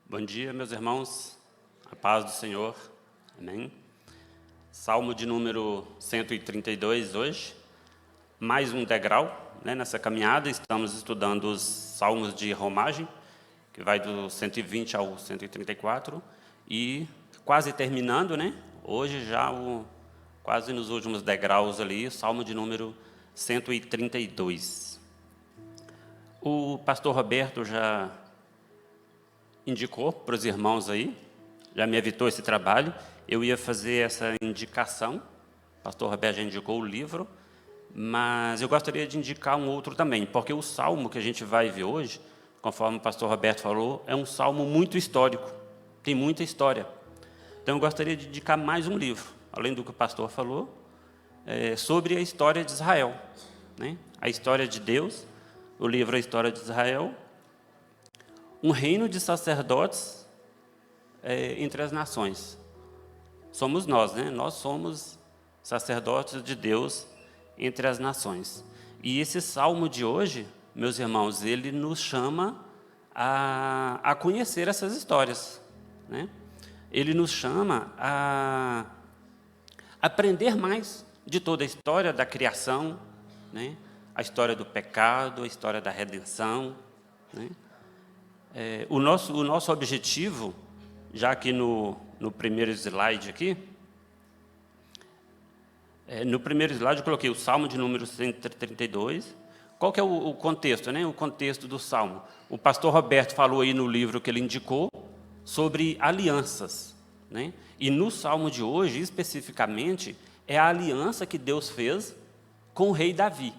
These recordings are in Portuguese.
Bom dia, meus irmãos, a paz do Senhor, amém? Salmo de número 132 hoje, mais um degrau, nessa caminhada. Estamos estudando os salmos de romagem, que vai do 120 ao 134, e quase terminando, hoje já quase nos últimos degraus ali, o salmo de número 132. O pastor Roberto já indicou para os irmãos aí, já me evitou esse trabalho. Eu ia fazer essa indicação, o pastor Roberto já indicou o livro, mas eu gostaria de indicar um outro também, porque o salmo que a gente vai ver hoje, conforme o pastor Roberto falou, é um salmo muito histórico, tem muita história. Então eu gostaria de indicar mais um livro, além do que o pastor falou, sobre a história de Israel, a história de Deus. O livro A História de Israel, um reino de sacerdotes entre as nações. Somos nós, Nós somos sacerdotes de Deus entre as nações. E esse salmo de hoje, meus irmãos, ele nos chama a conhecer essas histórias, Ele nos chama a aprender mais de toda a história da criação, a história do pecado, a história da redenção, O nosso objetivo, já aqui no primeiro slide aqui, no primeiro slide eu coloquei o Salmo de número 132. Qual que é o contexto, O contexto do Salmo. O pastor Roberto falou aí no livro que ele indicou sobre alianças, E no Salmo de hoje, especificamente, é a aliança que Deus fez com o rei Davi.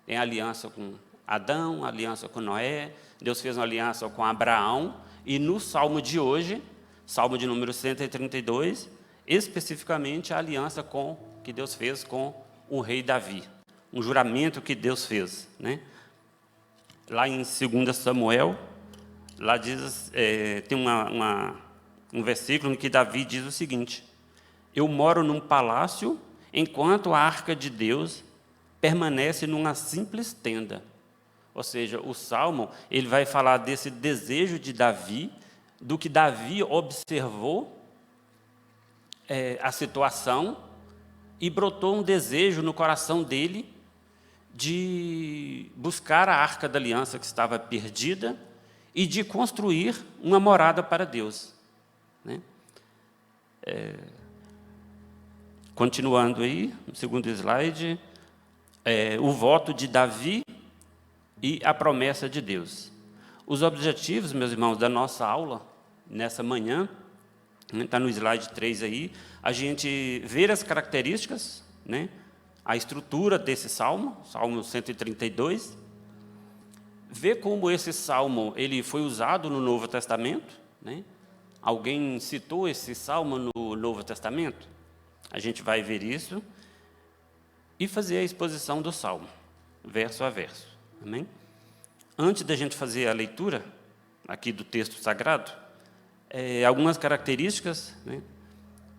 Tem aliança com Adão, aliança com Noé, Deus fez uma aliança com Abraão, e no Salmo de hoje, Salmo de número 132, especificamente a aliança que Deus fez com o rei Davi, um juramento que Deus fez. Lá em 2 Samuel, lá diz, tem um versículo em que Davi diz o seguinte: eu moro num palácio enquanto a arca de Deus permanece numa simples tenda. Ou seja, o Salmo ele vai falar desse desejo de Davi, do que Davi observou a situação, e brotou um desejo no coração dele de buscar a Arca da Aliança que estava perdida e de construir uma morada para Deus. Continuando aí, no segundo slide, o voto de Davi e a promessa de Deus. Os objetivos, meus irmãos, da nossa aula, nessa manhã, está no slide 3 aí, a gente ver as características, a estrutura desse salmo, Salmo 132, ver como esse salmo ele foi usado no Novo Testamento. Alguém citou esse salmo no Novo Testamento? A gente vai ver isso e fazer a exposição do salmo, verso a verso. Amém? Antes da gente fazer a leitura aqui do texto sagrado, algumas características,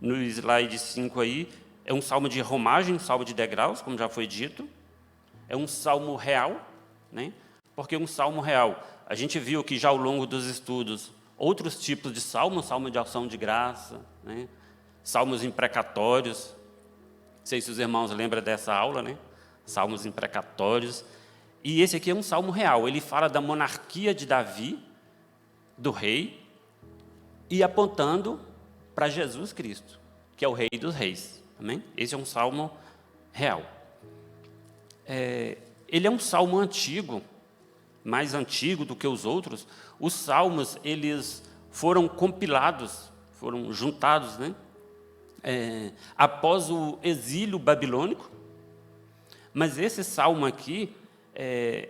no slide 5 aí, é um salmo de romagem, salmo de degraus, como já foi dito, é um salmo real, porque um salmo real, a gente viu que já ao longo dos estudos, outros tipos de salmo, salmo de ação de graça, salmos imprecatórios, não sei se os irmãos lembram dessa aula, salmos imprecatórios. E esse aqui é um salmo real, ele fala da monarquia de Davi, do rei, e apontando para Jesus Cristo, que é o Rei dos Reis. Amém? Esse é um salmo real. Ele é um salmo antigo, mais antigo do que os outros. Os salmos, eles foram compilados, foram juntados, após o exílio babilônico. Mas esse salmo aqui,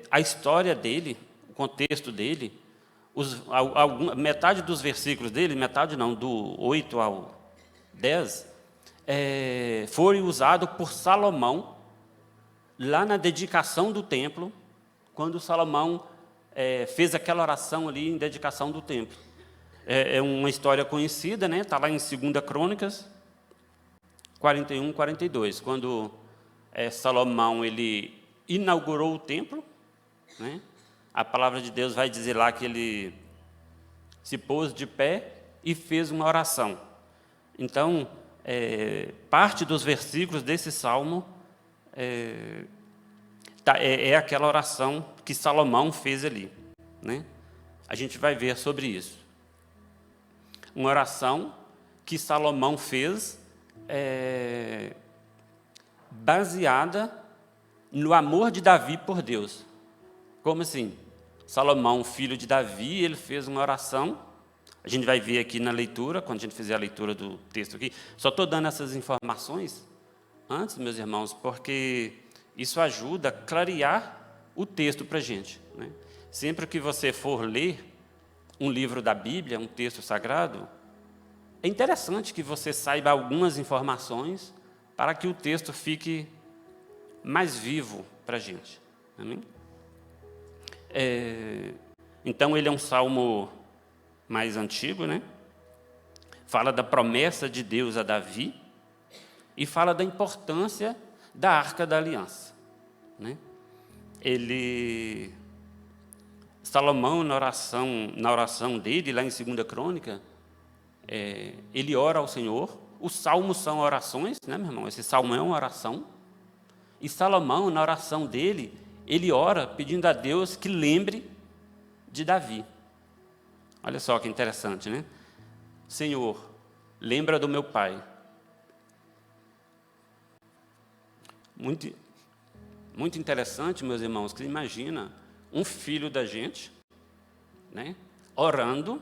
a história dele, o contexto dele, metade dos versículos dele, metade não, do 8 ao 10, foi usado por Salomão, lá na dedicação do templo, quando Salomão fez aquela oração ali em dedicação do templo. É uma história conhecida, está lá em 2 Crônicas 41, 42, quando Salomão ele inaugurou o templo, A palavra de Deus vai dizer lá que ele se pôs de pé e fez uma oração. Então, parte dos versículos desse salmo é aquela oração que Salomão fez ali, né? A gente vai ver sobre isso. Uma oração que Salomão fez baseada no amor de Davi por Deus. Como assim? Salomão, filho de Davi, ele fez uma oração. A gente vai ver aqui na leitura, quando a gente fizer a leitura do texto aqui. Só estou dando essas informações antes, meus irmãos, porque isso ajuda a clarear o texto para a gente, né? Sempre que você for ler um livro da Bíblia, um texto sagrado, é interessante que você saiba algumas informações para que o texto fique mais vivo para a gente. Amém? Então, ele é um salmo mais antigo, né? Fala da promessa de Deus a Davi e fala da importância da Arca da Aliança, né? Salomão, na oração dele, lá em 2 Crônica, ele ora ao Senhor. Os salmos são orações, né, meu irmão? Esse salmo é uma oração. E Salomão, na oração dele, ele ora pedindo a Deus que lembre de Davi. Olha só que interessante, né? Senhor, lembra do meu pai. Muito, muito interessante, meus irmãos, que imagina um filho da gente, né, orando,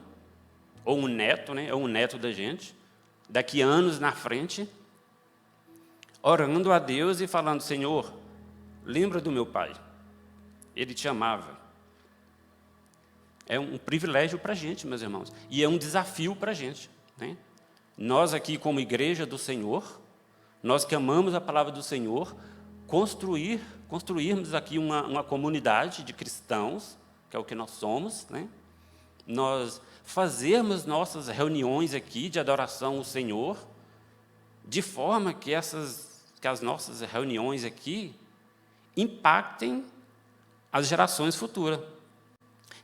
ou um neto, né, ou um neto da gente, daqui anos na frente, orando a Deus e falando: Senhor, lembra do meu pai, ele te amava. É um privilégio para a gente, meus irmãos, e é um desafio para a gente, né? Nós aqui, como igreja do Senhor, nós que amamos a palavra do Senhor, construirmos aqui uma comunidade de cristãos, que é o que nós somos, né? Nós fazermos nossas reuniões aqui de adoração ao Senhor, de forma que as nossas reuniões aqui impactem as gerações futuras,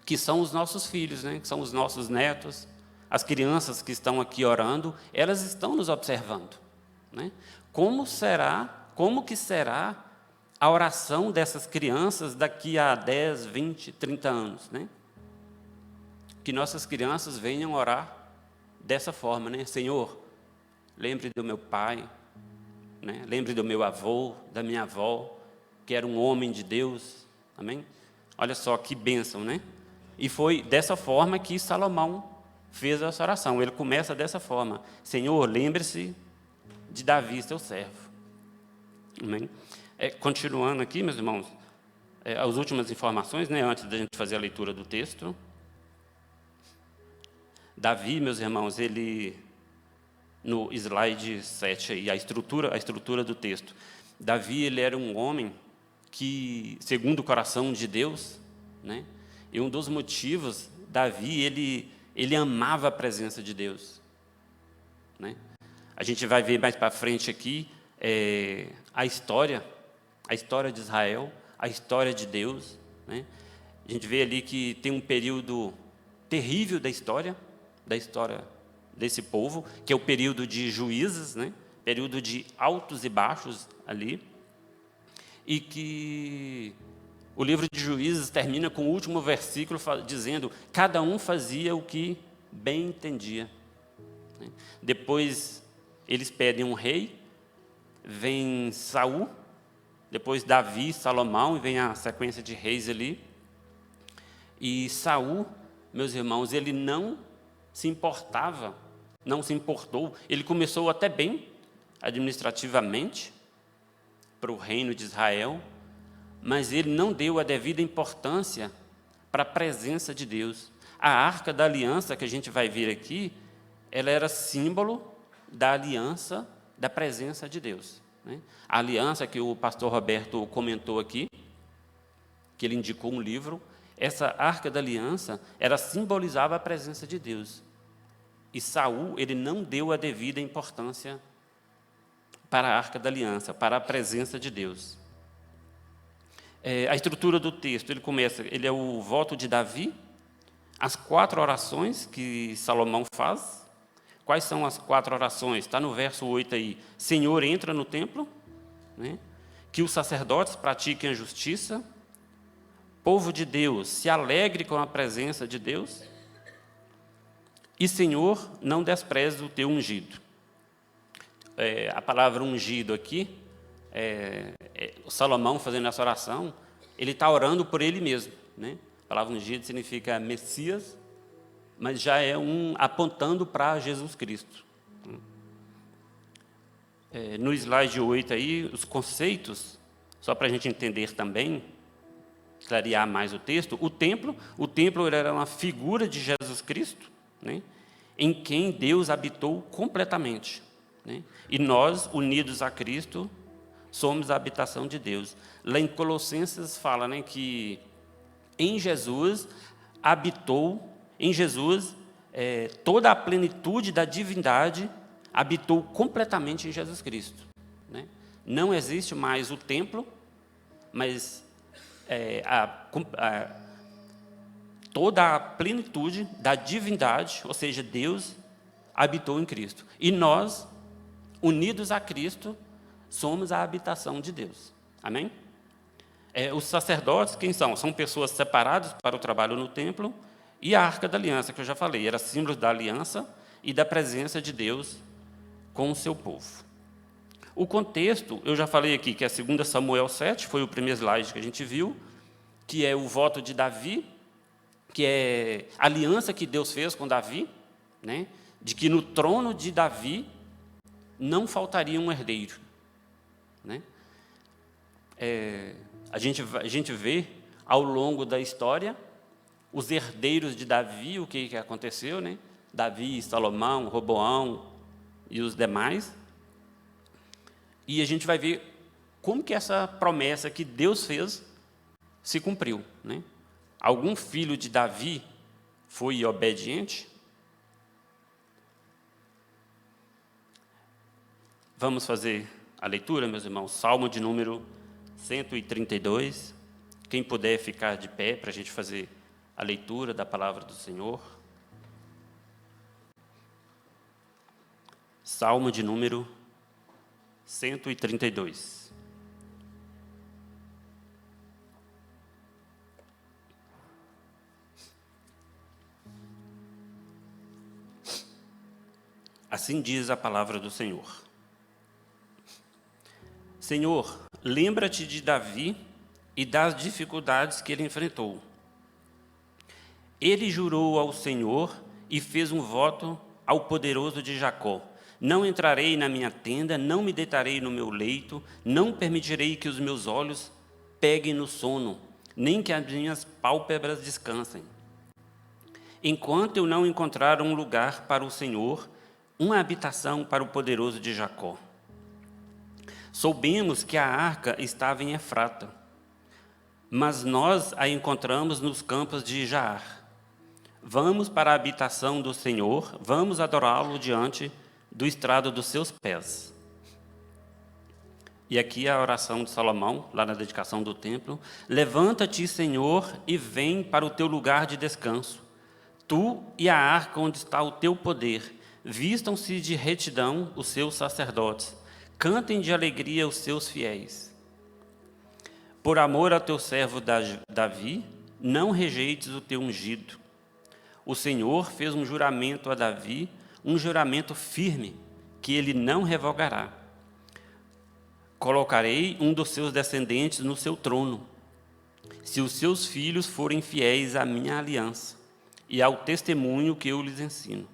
que são os nossos filhos, né? Que são os nossos netos, as crianças que estão aqui orando, elas estão nos observando, né? Como que será a oração dessas crianças daqui a 10, 20, 30 anos, né? Que nossas crianças venham orar dessa forma, né? Senhor, lembre do meu pai, né? Lembre do meu avô, da minha avó, que era um homem de Deus, amém? Olha só que bênção, né? E foi dessa forma que Salomão fez essa oração. Ele começa dessa forma: Senhor, lembre-se de Davi, seu servo. Amém? Continuando aqui, meus irmãos, as últimas informações, né, antes da gente fazer a leitura do texto. Davi, meus irmãos, ele, no slide 7, aí, a estrutura do texto. Davi, ele era um homem que, segundo o coração de Deus, né, e um dos motivos, Davi, ele amava a presença de Deus, né? A gente vai ver mais para frente aqui a história de Israel, a história de Deus, né? A gente vê ali que tem um período terrível da história desse povo, que é o período de juízes, né? Período de altos e baixos ali, e que o livro de Juízes termina com o último versículo dizendo: cada um fazia o que bem entendia. Depois eles pedem um rei, vem Saul, depois Davi, Salomão, e vem a sequência de reis ali. E Saul, meus irmãos, ele não se importou, ele começou até bem, administrativamente, para o reino de Israel, mas ele não deu a devida importância para a presença de Deus. A Arca da Aliança, que a gente vai ver aqui, ela era símbolo da aliança, da presença de Deus, né? A aliança que o pastor Roberto comentou aqui, que ele indicou um livro, essa Arca da Aliança, ela simbolizava a presença de Deus. E Saul, ele não deu a devida importância para a Arca da Aliança, para a presença de Deus. A estrutura do texto, ele é o voto de Davi, as 4 orações que Salomão faz. Quais são as 4 orações? Está no verso 8 aí. Senhor, entra no templo, né? Que os sacerdotes pratiquem a justiça, povo de Deus, se alegre com a presença de Deus, e Senhor, não despreze o teu ungido. A palavra ungido aqui, o Salomão fazendo essa oração, ele está orando por ele mesmo, né? A palavra ungido significa Messias, mas já é apontando para Jesus Cristo. No slide 8 aí, os conceitos, só para a gente entender também, clarear mais o texto, o templo era uma figura de Jesus Cristo, né, em quem Deus habitou completamente, né, e nós, unidos a Cristo, somos a habitação de Deus. Lá em Colossenses fala, né, que em Jesus toda a plenitude da divindade habitou completamente em Jesus Cristo, né? Não existe mais o templo, mas toda a plenitude da divindade, ou seja, Deus, habitou em Cristo. E nós, unidos a Cristo, somos a habitação de Deus. Amém? Os sacerdotes, quem são? São pessoas separadas para o trabalho no templo, e a Arca da Aliança, que eu já falei, era símbolo da aliança e da presença de Deus com o seu povo. O contexto, eu já falei aqui, que é 2 Samuel 7, foi o primeiro slide que a gente viu, que é o voto de Davi, que é a aliança que Deus fez com Davi, né, de que no trono de Davi não faltaria um herdeiro, né? A gente vê, ao longo da história, os herdeiros de Davi, o que aconteceu, né? Davi, Salomão, Roboão e os demais. E a gente vai ver como que essa promessa que Deus fez se cumpriu, né? Algum filho de Davi foi obediente? Vamos fazer a leitura, meus irmãos? Salmo de número 132. Quem puder ficar de pé para a gente fazer a leitura da palavra do Senhor. Salmo de número 132. Assim diz a palavra do Senhor. Senhor, lembra-te de Davi e das dificuldades que ele enfrentou. Ele jurou ao Senhor e fez um voto ao poderoso de Jacó. Não entrarei na minha tenda, não me deitarei no meu leito, não permitirei que os meus olhos peguem no sono, nem que as minhas pálpebras descansem. Enquanto eu não encontrar um lugar para o Senhor, uma habitação para o poderoso de Jacó. Soubemos que a arca estava em Efrata, mas nós a encontramos nos campos de Jaar. Vamos para a habitação do Senhor, vamos adorá-lo diante do estrado dos seus pés. E aqui a oração de Salomão, lá na dedicação do templo. Levanta-te, Senhor, e vem para o teu lugar de descanso. Tu e a arca onde está o teu poder. Vistam-se de retidão os seus sacerdotes. Cantem de alegria os seus fiéis. Por amor ao teu servo Davi, não rejeites o teu ungido. O Senhor fez um juramento a Davi, um juramento firme, que ele não revogará. Colocarei um dos seus descendentes no seu trono, se os seus filhos forem fiéis à minha aliança e ao testemunho que eu lhes ensino.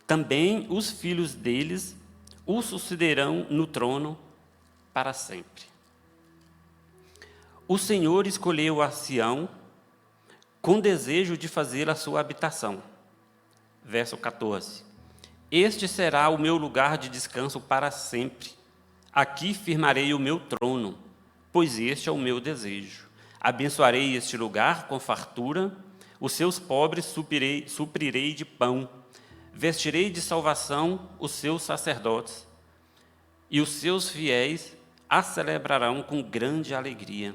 Também os filhos deles o sucederão no trono para sempre. O Senhor escolheu a Sião com desejo de fazer a sua habitação. Verso 14. Este será o meu lugar de descanso para sempre. Aqui firmarei o meu trono, pois este é o meu desejo. Abençoarei este lugar com fartura, os seus pobres suprirei de pão. Vestirei de salvação os seus sacerdotes, e os seus fiéis a celebrarão com grande alegria.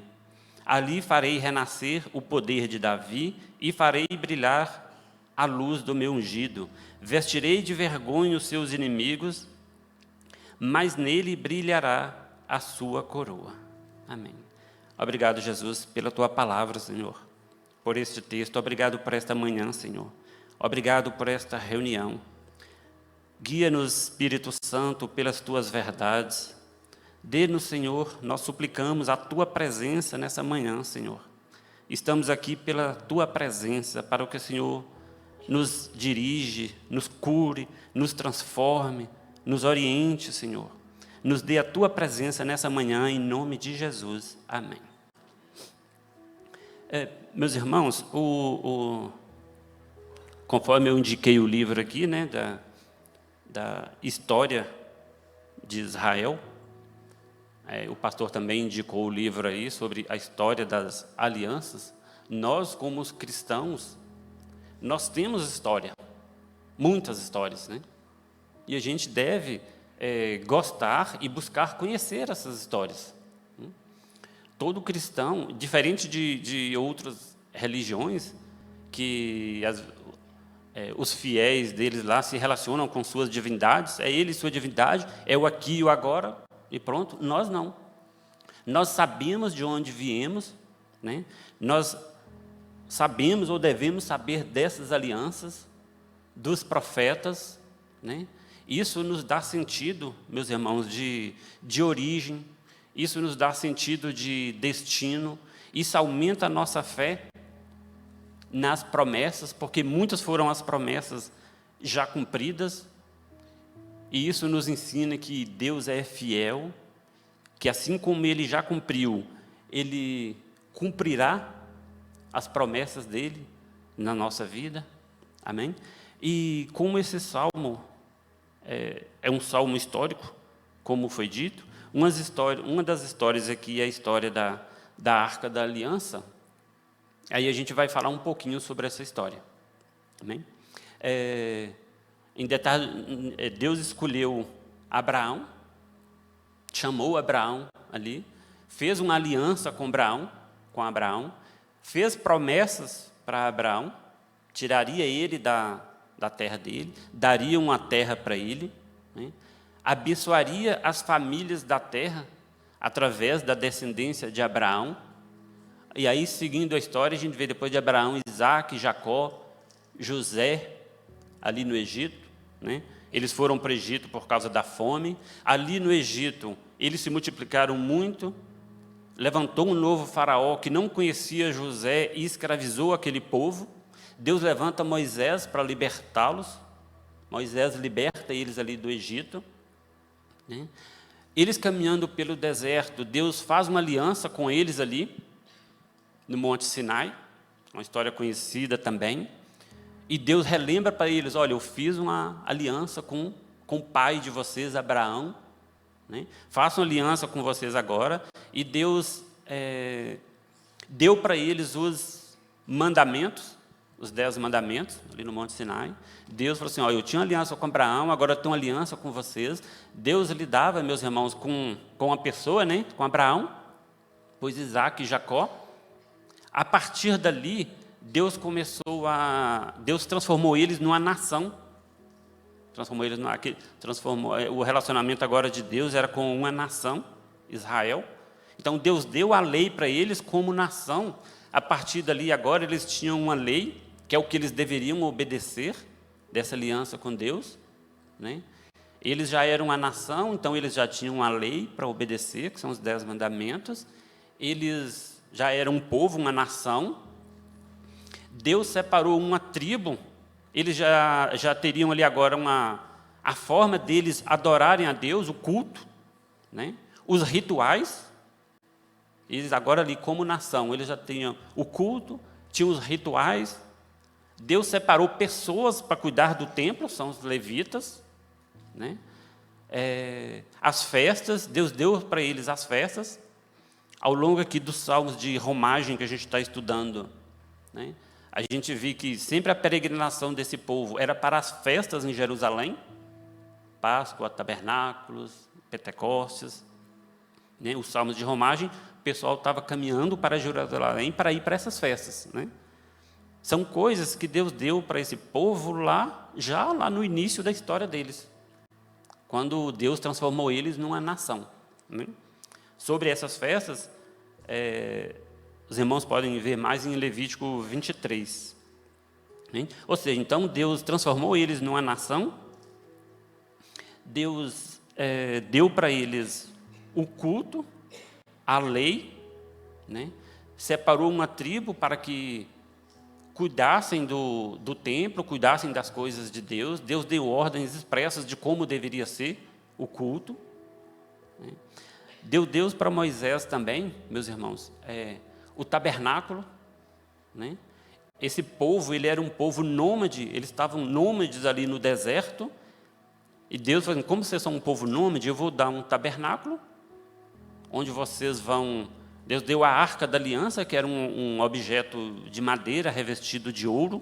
Ali farei renascer o poder de Davi e farei brilhar a luz do meu ungido. Vestirei de vergonha os seus inimigos, mas nele brilhará a sua coroa. Amém. Obrigado, Jesus, pela tua palavra, Senhor, por este texto. Obrigado por esta manhã, Senhor. Obrigado por esta reunião. Guia-nos, Espírito Santo, pelas tuas verdades. Dê-nos, Senhor, nós suplicamos a tua presença nessa manhã, Senhor. Estamos aqui pela tua presença, para que o Senhor nos dirige, nos cure, nos transforme, nos oriente, Senhor. Nos dê a tua presença nessa manhã, em nome de Jesus. Amém. Meus irmãos, conforme eu indiquei o livro aqui, né, da história de Israel, o pastor também indicou o livro aí sobre a história das alianças. Nós, como os cristãos, nós temos história, muitas histórias, né? E a gente deve gostar e buscar conhecer essas histórias. Todo cristão, diferente de outras religiões, que os fiéis deles lá se relacionam com suas divindades, é ele sua divindade, é o aqui e o agora, e pronto. Nós não. Nós sabemos de onde viemos, né? Nós sabemos ou devemos saber dessas alianças, dos profetas, né? Isso nos dá sentido, meus irmãos, de origem, isso nos dá sentido de destino, isso aumenta a nossa fé nas promessas, porque muitas foram as promessas já cumpridas, e isso nos ensina que Deus é fiel, que assim como Ele já cumpriu, Ele cumprirá as promessas dEle na nossa vida. Amém? E como esse salmo é um salmo histórico, como foi dito, uma das histórias aqui é a história da Arca da Aliança. Aí a gente vai falar um pouquinho sobre essa história. Amém? Em detalhe, Deus escolheu Abraão, chamou Abraão ali, fez uma aliança com Abraão, fez promessas para Abraão, tiraria ele da terra dele, daria uma terra para ele, né? Abençoaria as famílias da terra através da descendência de Abraão. E aí, seguindo a história, a gente vê depois de Abraão, Isaac, Jacó, José, ali no Egito, né? Eles foram para o Egito por causa da fome. Ali no Egito, eles se multiplicaram muito. Levantou um novo faraó que não conhecia José e escravizou aquele povo. Deus levanta Moisés para libertá-los. Moisés liberta eles ali do Egito, né? Eles caminhando pelo deserto, Deus faz uma aliança com eles ali, no Monte Sinai, uma história conhecida também. E Deus relembra para eles: olha, eu fiz uma aliança com o pai de vocês, Abraão, né? Faço uma aliança com vocês agora. E Deus deu para eles os mandamentos, os 10 mandamentos, ali no Monte Sinai. Deus falou assim: olha, eu tinha uma aliança com Abraão, agora eu tenho uma aliança com vocês. Deus lidava, meus irmãos, com uma pessoa, né? Com Abraão, pois Isaac e Jacó. A partir dali, Deus transformou eles numa nação. O relacionamento agora de Deus era com uma nação, Israel. Então Deus deu a lei para eles como nação. A partir dali, agora, eles tinham uma lei, que é o que eles deveriam obedecer, dessa aliança com Deus, né? Eles já eram uma nação, então eles já tinham uma lei para obedecer, que são os 10 mandamentos. Eles já eram um povo, uma nação. Deus separou uma tribo, eles já teriam ali agora a forma deles adorarem a Deus, o culto, né? Os rituais. Eles agora ali como nação, eles já tinham o culto, tinham os rituais. Deus separou pessoas para cuidar do templo, são os levitas, né? As festas, Deus deu para eles as festas. Ao longo aqui dos salmos de romagem que a gente está estudando, né? A gente viu que sempre a peregrinação desse povo era para as festas em Jerusalém, Páscoa, Tabernáculos, Pentecostes. né? Os salmos de romagem, o pessoal estava caminhando para Jerusalém para ir para essas festas, né? São coisas que Deus deu para esse povo já lá no início da história deles, quando Deus transformou eles numa nação, né? Sobre essas festas, os irmãos podem ver mais em Levítico 23. Né? Ou seja, então Deus transformou eles numa nação, Deus deu para eles o culto, a lei, né? Separou uma tribo para que cuidassem do templo, cuidassem das coisas de Deus. Deus deu ordens expressas de como deveria ser o culto, né? Deu Deus para Moisés também, meus irmãos, o tabernáculo, né? Esse povo, ele era um povo nômade, eles estavam nômades ali no deserto, e Deus falou, como vocês são um povo nômade, eu vou dar um tabernáculo, onde vocês vão... Deus deu a Arca da Aliança, que era um objeto de madeira revestido de ouro.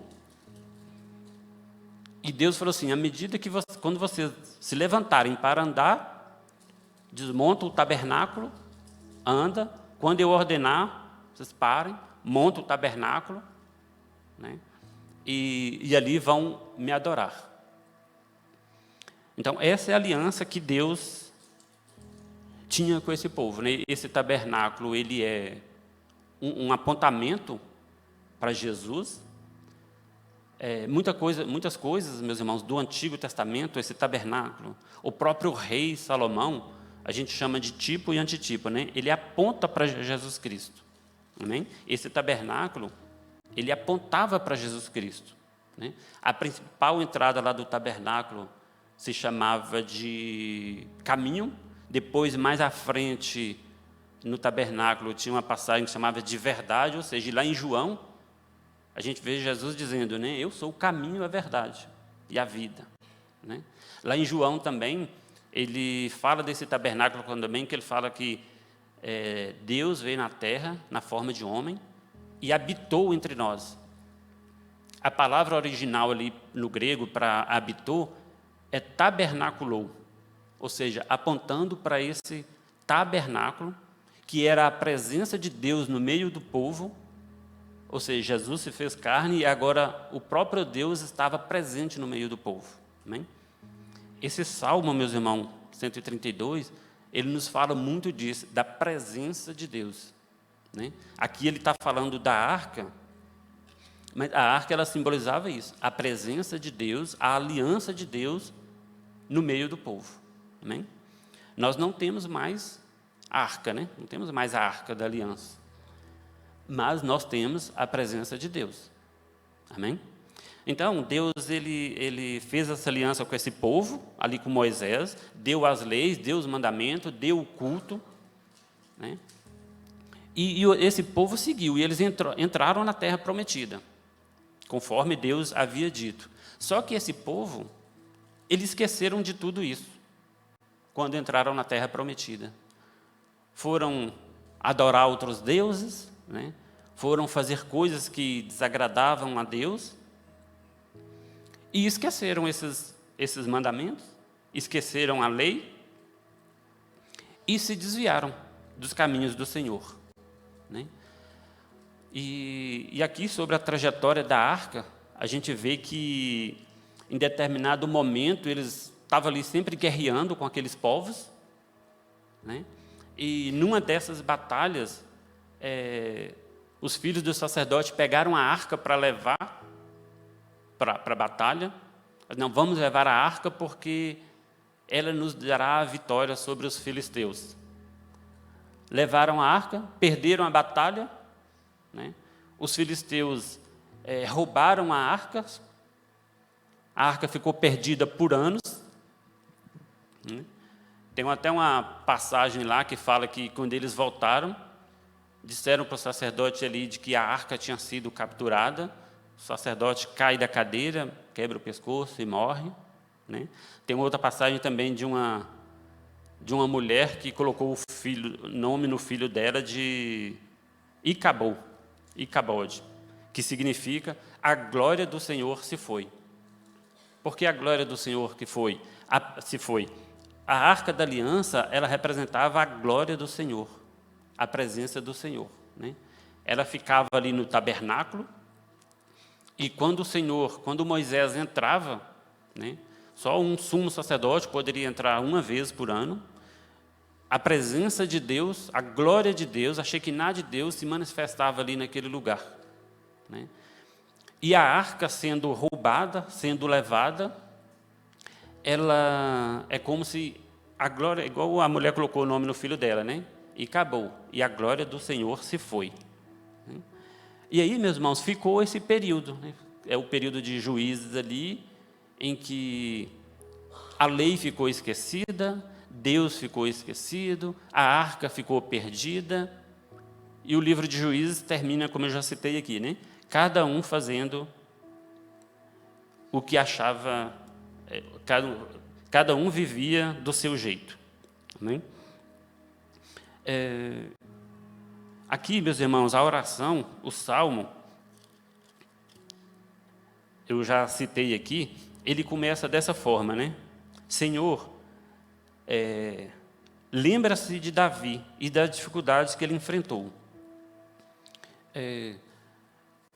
E Deus falou assim, à medida que quando vocês se levantarem para andar, desmonta o tabernáculo, anda. Quando eu ordenar, vocês parem, monta o tabernáculo, né? E ali vão me adorar. Então, essa é a aliança que Deus tinha com esse povo, né? Esse tabernáculo, ele é um apontamento para Jesus. Muitas coisas, meus irmãos, do Antigo Testamento, esse tabernáculo, o próprio rei Salomão, a gente chama de tipo e antitipo, né? Ele aponta para Jesus Cristo. Amém? Esse tabernáculo, ele apontava para Jesus Cristo, né? A principal entrada lá do tabernáculo se chamava de caminho. Depois, mais à frente, no tabernáculo, tinha uma passagem que se chamava de verdade, ou seja, lá em João, a gente vê Jesus dizendo, né, eu sou o caminho, a verdade e a vida, né? Lá em João também, ele fala desse tabernáculo também, que ele fala que Deus veio na terra, na forma de homem, e habitou entre nós. A palavra original ali no grego para habitou é tabernaculou, ou seja, apontando para esse tabernáculo, que era a presença de Deus no meio do povo, ou seja, Jesus se fez carne e agora o próprio Deus estava presente no meio do povo. Amém? Esse salmo, meus irmãos, 132, ele nos fala muito disso, da presença de Deus, né? Aqui ele está falando da arca, mas a arca ela simbolizava isso, a presença de Deus, a aliança de Deus no meio do povo. Amém? Nós não temos mais a arca, né? Não temos mais a arca da aliança, mas nós temos a presença de Deus. Amém? Então, Deus ele fez essa aliança com esse povo, ali com Moisés, deu as leis, deu os mandamentos, deu o culto, né? E esse povo seguiu, e eles entraram na terra prometida, conforme Deus havia dito. Só que esse povo, eles esqueceram de tudo isso, quando entraram na terra prometida. Foram adorar outros deuses, né? Foram fazer coisas que desagradavam a Deus, e esqueceram esses mandamentos, esqueceram a lei, e se desviaram dos caminhos do Senhor, né? E aqui, sobre a trajetória da arca, a gente vê que, em determinado momento, eles estavam ali sempre guerreando com aqueles povos, né? E, numa dessas batalhas, os filhos do sacerdote pegaram a arca para levar para a batalha. Não, vamos levar a arca porque ela nos dará a vitória sobre os filisteus. Levaram a arca, perderam a batalha, né? Os filisteus roubaram a arca ficou perdida por anos, né? Tem até uma passagem lá que fala que, quando eles voltaram, disseram para o sacerdote ali de que a arca tinha sido capturada. O sacerdote cai da cadeira, quebra o pescoço e morre, né? Tem outra passagem também de uma mulher que colocou o nome no filho dela de Icabode, que significa a glória do Senhor se foi. Por que a glória do Senhor se foi? a Arca da Aliança, ela representava a glória do Senhor, a presença do Senhor, né? Ela ficava ali no tabernáculo, e quando Moisés entrava, né, só um sumo sacerdote poderia entrar uma vez por ano, a presença de Deus, a glória de Deus, a Shekinah de Deus se manifestava ali naquele lugar, né? E a arca sendo roubada, sendo levada, ela é como se a glória, igual a mulher colocou o nome no filho dela, né? E acabou. E a glória do Senhor se foi, né? E aí, meus irmãos, ficou esse período, né? É o período de Juízes ali, em que a lei ficou esquecida, Deus ficou esquecido, a arca ficou perdida, e o livro de Juízes termina, como eu já citei aqui, né? Cada um fazendo o que achava, cada um vivia do seu jeito, né? Aqui, meus irmãos, a oração, o salmo, eu já citei aqui, ele começa dessa forma, né? Senhor, lembra-se de Davi e das dificuldades que ele enfrentou.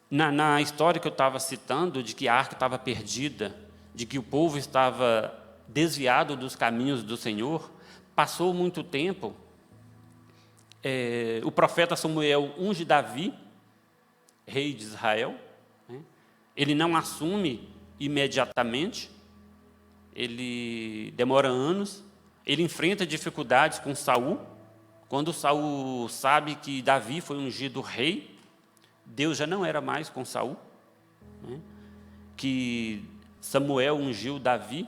Na história que eu estava citando, de que a arca estava perdida, de que o povo estava desviado dos caminhos do Senhor, passou muito tempo, o profeta Samuel unge Davi, rei de Israel, né? Ele não assume imediatamente, ele demora anos, ele enfrenta dificuldades com Saul. Quando Saul sabe que Davi foi ungido rei, Deus já não era mais com Saul, né? Que Samuel ungiu Davi,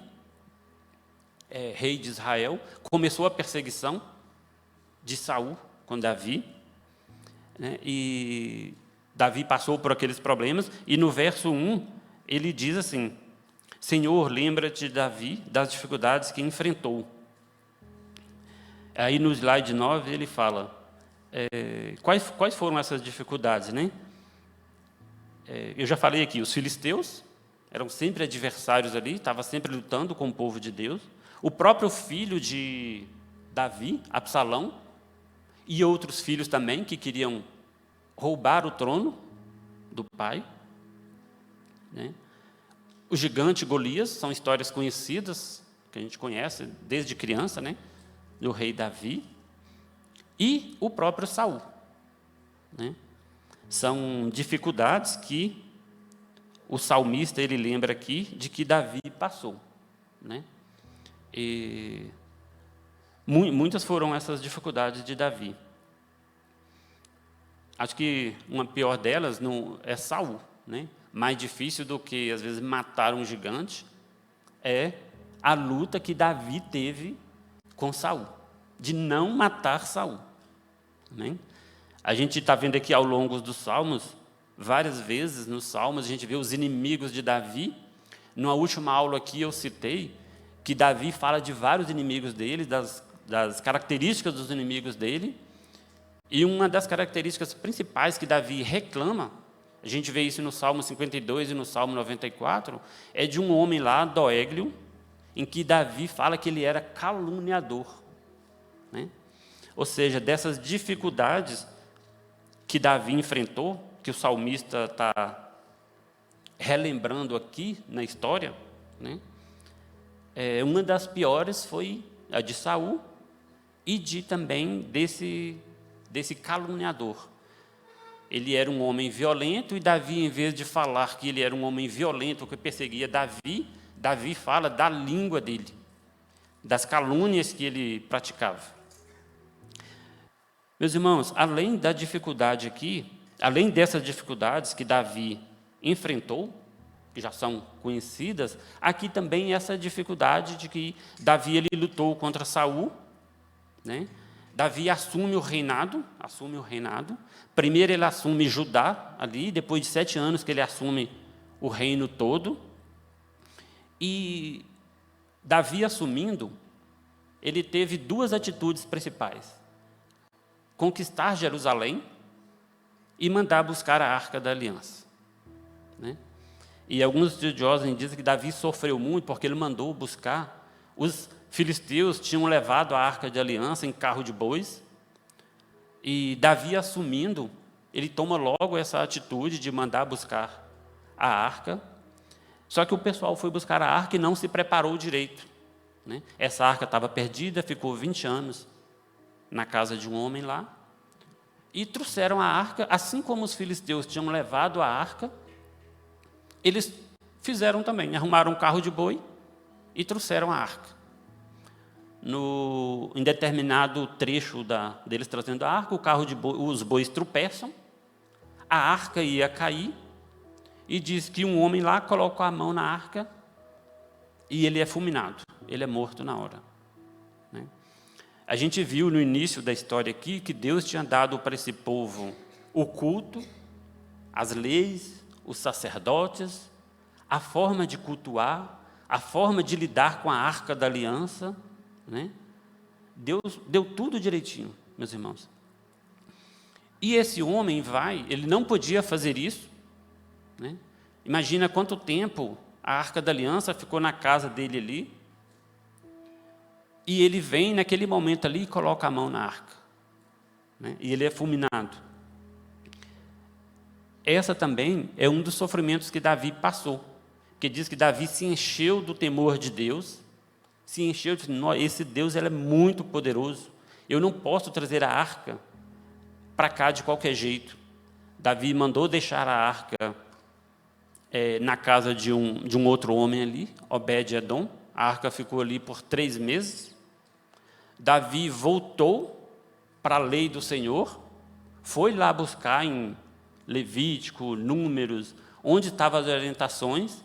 rei de Israel, começou a perseguição de Saul com Davi, né? E Davi passou por aqueles problemas, e no verso 1, ele diz assim, Senhor, lembra-te de Davi das dificuldades que enfrentou. Aí no slide 9 ele fala, quais foram essas dificuldades, né? Eu já falei aqui, os filisteus eram sempre adversários ali, estavam sempre lutando com o povo de Deus. O próprio filho de Davi, Absalão, e outros filhos também que queriam roubar o trono do pai, né? O gigante Golias, são histórias conhecidas, que a gente conhece desde criança, né? Do rei Davi, e o próprio Saul, né? São dificuldades que o salmista ele lembra aqui de que Davi passou, né? E muitas foram essas dificuldades de Davi. Acho que uma pior delas não é Saul, né? Mais difícil do que às vezes matar um gigante é a luta que Davi teve com Saul, de não matar Saul, né? A gente está vendo aqui ao longo dos Salmos, várias vezes nos Salmos, a gente vê os inimigos de Davi. Na última aula aqui eu citei que Davi fala de vários inimigos dele, das características dos inimigos dele, e uma das características principais que Davi reclama, a gente vê isso no Salmo 52 e no Salmo 94, é de um homem lá, Doéglio, em que Davi fala que ele era caluniador, né? Ou seja, dessas dificuldades que Davi enfrentou, que o salmista está relembrando aqui na história, né? Uma das piores foi a de Saul e também desse caluniador. Ele era um homem violento e Davi, em vez de falar que ele era um homem violento que perseguia Davi fala da língua dele, das calúnias que ele praticava. Meus irmãos, além da dificuldade aqui, além dessas dificuldades que Davi enfrentou, que já são conhecidas, aqui também essa dificuldade de que Davi ele lutou contra Saul, né? Davi assume o reinado. Primeiro ele assume Judá, ali, depois de 7 anos que ele assume o reino todo. E Davi assumindo, ele teve 2 atitudes principais: conquistar Jerusalém e mandar buscar a Arca da Aliança, né? E alguns estudiosos dizem que Davi sofreu muito porque ele mandou buscar os filisteus tinham levado a arca de aliança em carro de bois, e Davi, assumindo, ele toma logo essa atitude de mandar buscar a arca. Só que o pessoal foi buscar a arca e não se preparou direito, né? Essa arca estava perdida, ficou 20 anos na casa de um homem lá, e trouxeram a arca, assim como os filisteus tinham levado a arca, eles fizeram também, arrumaram um carro de boi e trouxeram a arca. Em determinado trecho deles trazendo a arca, o carro de boi, os bois tropeçam, a arca ia cair, e diz que um homem lá coloca a mão na arca e ele é fulminado, ele é morto na hora, né? A gente viu no início da história aqui que Deus tinha dado para esse povo o culto, as leis, os sacerdotes, a forma de cultuar, a forma de lidar com a arca da aliança, né? Deus deu tudo direitinho, meus irmãos. E esse homem ele não podia fazer isso, né? Imagina quanto tempo a arca da aliança ficou na casa dele ali, e ele vem naquele momento ali e coloca a mão na arca, né? E ele é fulminado. Essa também é um dos sofrimentos que Davi passou, que diz que Davi se encheu do temor de Deus, se encheu de, esse Deus ele é muito poderoso, eu não posso trazer a arca para cá de qualquer jeito. Davi mandou deixar a arca na casa de um outro homem ali, Obed-edom. A arca ficou ali por 3 meses. Davi voltou para a lei do Senhor, foi lá buscar em Levítico, Números, onde estavam as orientações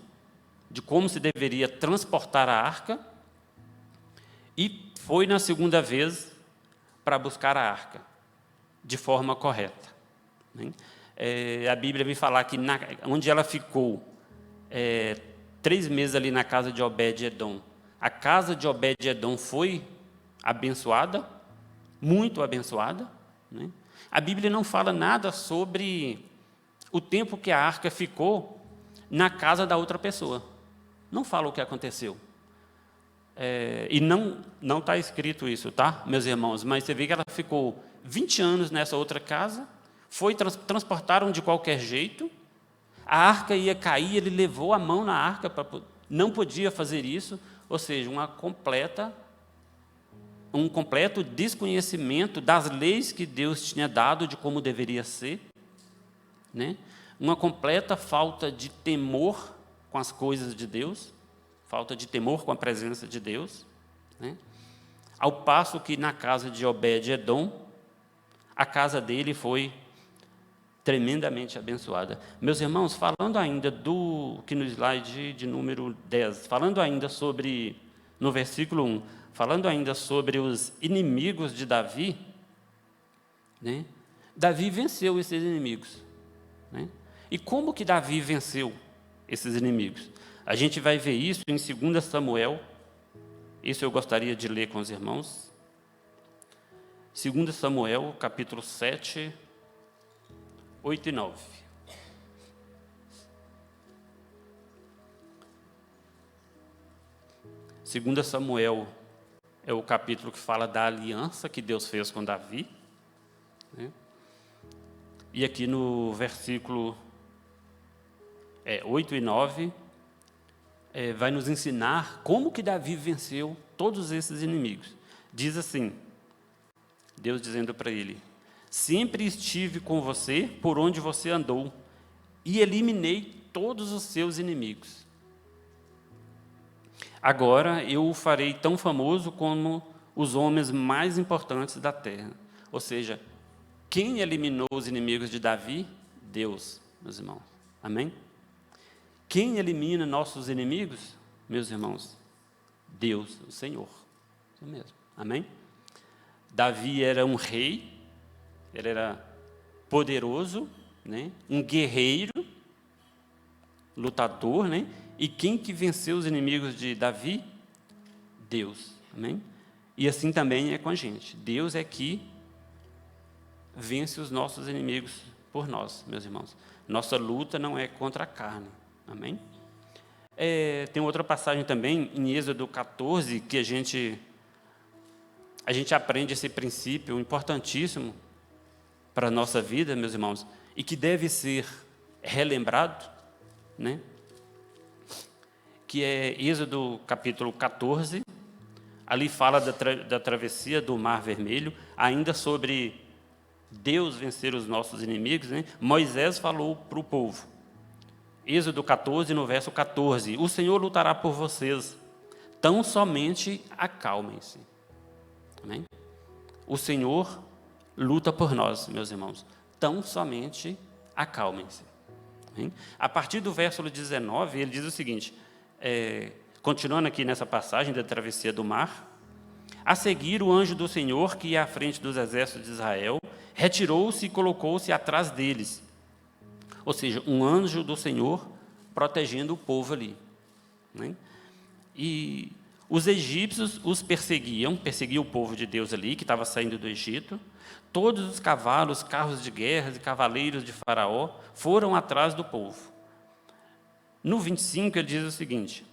de como se deveria transportar a arca, e foi na segunda vez para buscar a arca, de forma correta, né? A Bíblia vem falar que onde ela ficou 3 meses ali na casa de Obed-edom, a casa de Obed-edom foi abençoada, muito abençoada, né? A Bíblia não fala nada sobre o tempo que a arca ficou na casa da outra pessoa, não fala o que aconteceu. E não está escrito isso, tá, meus irmãos? Mas você vê que ela ficou 20 anos nessa outra casa, transportaram de qualquer jeito, a arca ia cair, ele levou a mão na arca, não podia fazer isso, ou seja, um completo desconhecimento das leis que Deus tinha dado de como deveria ser, né? Uma completa falta de temor com as coisas de Deus, falta de temor com a presença de Deus, né? Ao passo que na casa de Obed-edom, a casa dele foi tremendamente abençoada. Meus irmãos, falando ainda que no slide de número 10, falando ainda sobre, no versículo 1, falando ainda sobre os inimigos de Davi, né? Davi venceu esses inimigos, né? E como que Davi venceu esses inimigos? A gente vai ver isso em 2 Samuel, isso eu gostaria de ler com os irmãos. 2 Samuel, capítulo 7, 8 e 9. Segunda Samuel é o capítulo que fala da aliança que Deus fez com Davi, né? E aqui no versículo 8 e 9, vai nos ensinar como que Davi venceu todos esses inimigos. Diz assim, Deus dizendo para ele: sempre estive com você por onde você andou, e eliminei todos os seus inimigos. Agora eu o farei tão famoso como os homens mais importantes da terra. Ou seja, quem eliminou os inimigos de Davi? Deus, meus irmãos. Amém? Quem elimina nossos inimigos, meus irmãos? Deus, o Senhor. Isso mesmo. Amém? Davi era um rei, ele era poderoso, né? Um guerreiro, lutador, né? E quem que venceu os inimigos de Davi? Deus. Amém? E assim também é com a gente. Deus é que vence os nossos inimigos por nós, meus irmãos. Nossa luta não é contra a carne. Amém? Tem outra passagem também, em Êxodo 14, que a gente aprende esse princípio importantíssimo para a nossa vida, meus irmãos, e que deve ser relembrado, né? Que é Êxodo capítulo 14, ali fala da travessia do Mar Vermelho, ainda sobre Deus vencer os nossos inimigos, né? Moisés falou para o povo, Êxodo 14, no verso 14, o Senhor lutará por vocês, tão somente acalmem-se. Amém? O Senhor luta por nós, meus irmãos, tão somente acalmem-se. Amém? A partir do verso 19, ele diz o seguinte, continuando aqui nessa passagem da travessia do mar, a seguir o anjo do Senhor, que ia à frente dos exércitos de Israel, retirou-se e colocou-se atrás deles. Ou seja, um anjo do Senhor protegendo o povo ali, né? E os egípcios os perseguiam o povo de Deus ali, que estava saindo do Egito. Todos os cavalos, carros de guerra e cavaleiros de Faraó foram atrás do povo. No 25, ele diz o seguinte,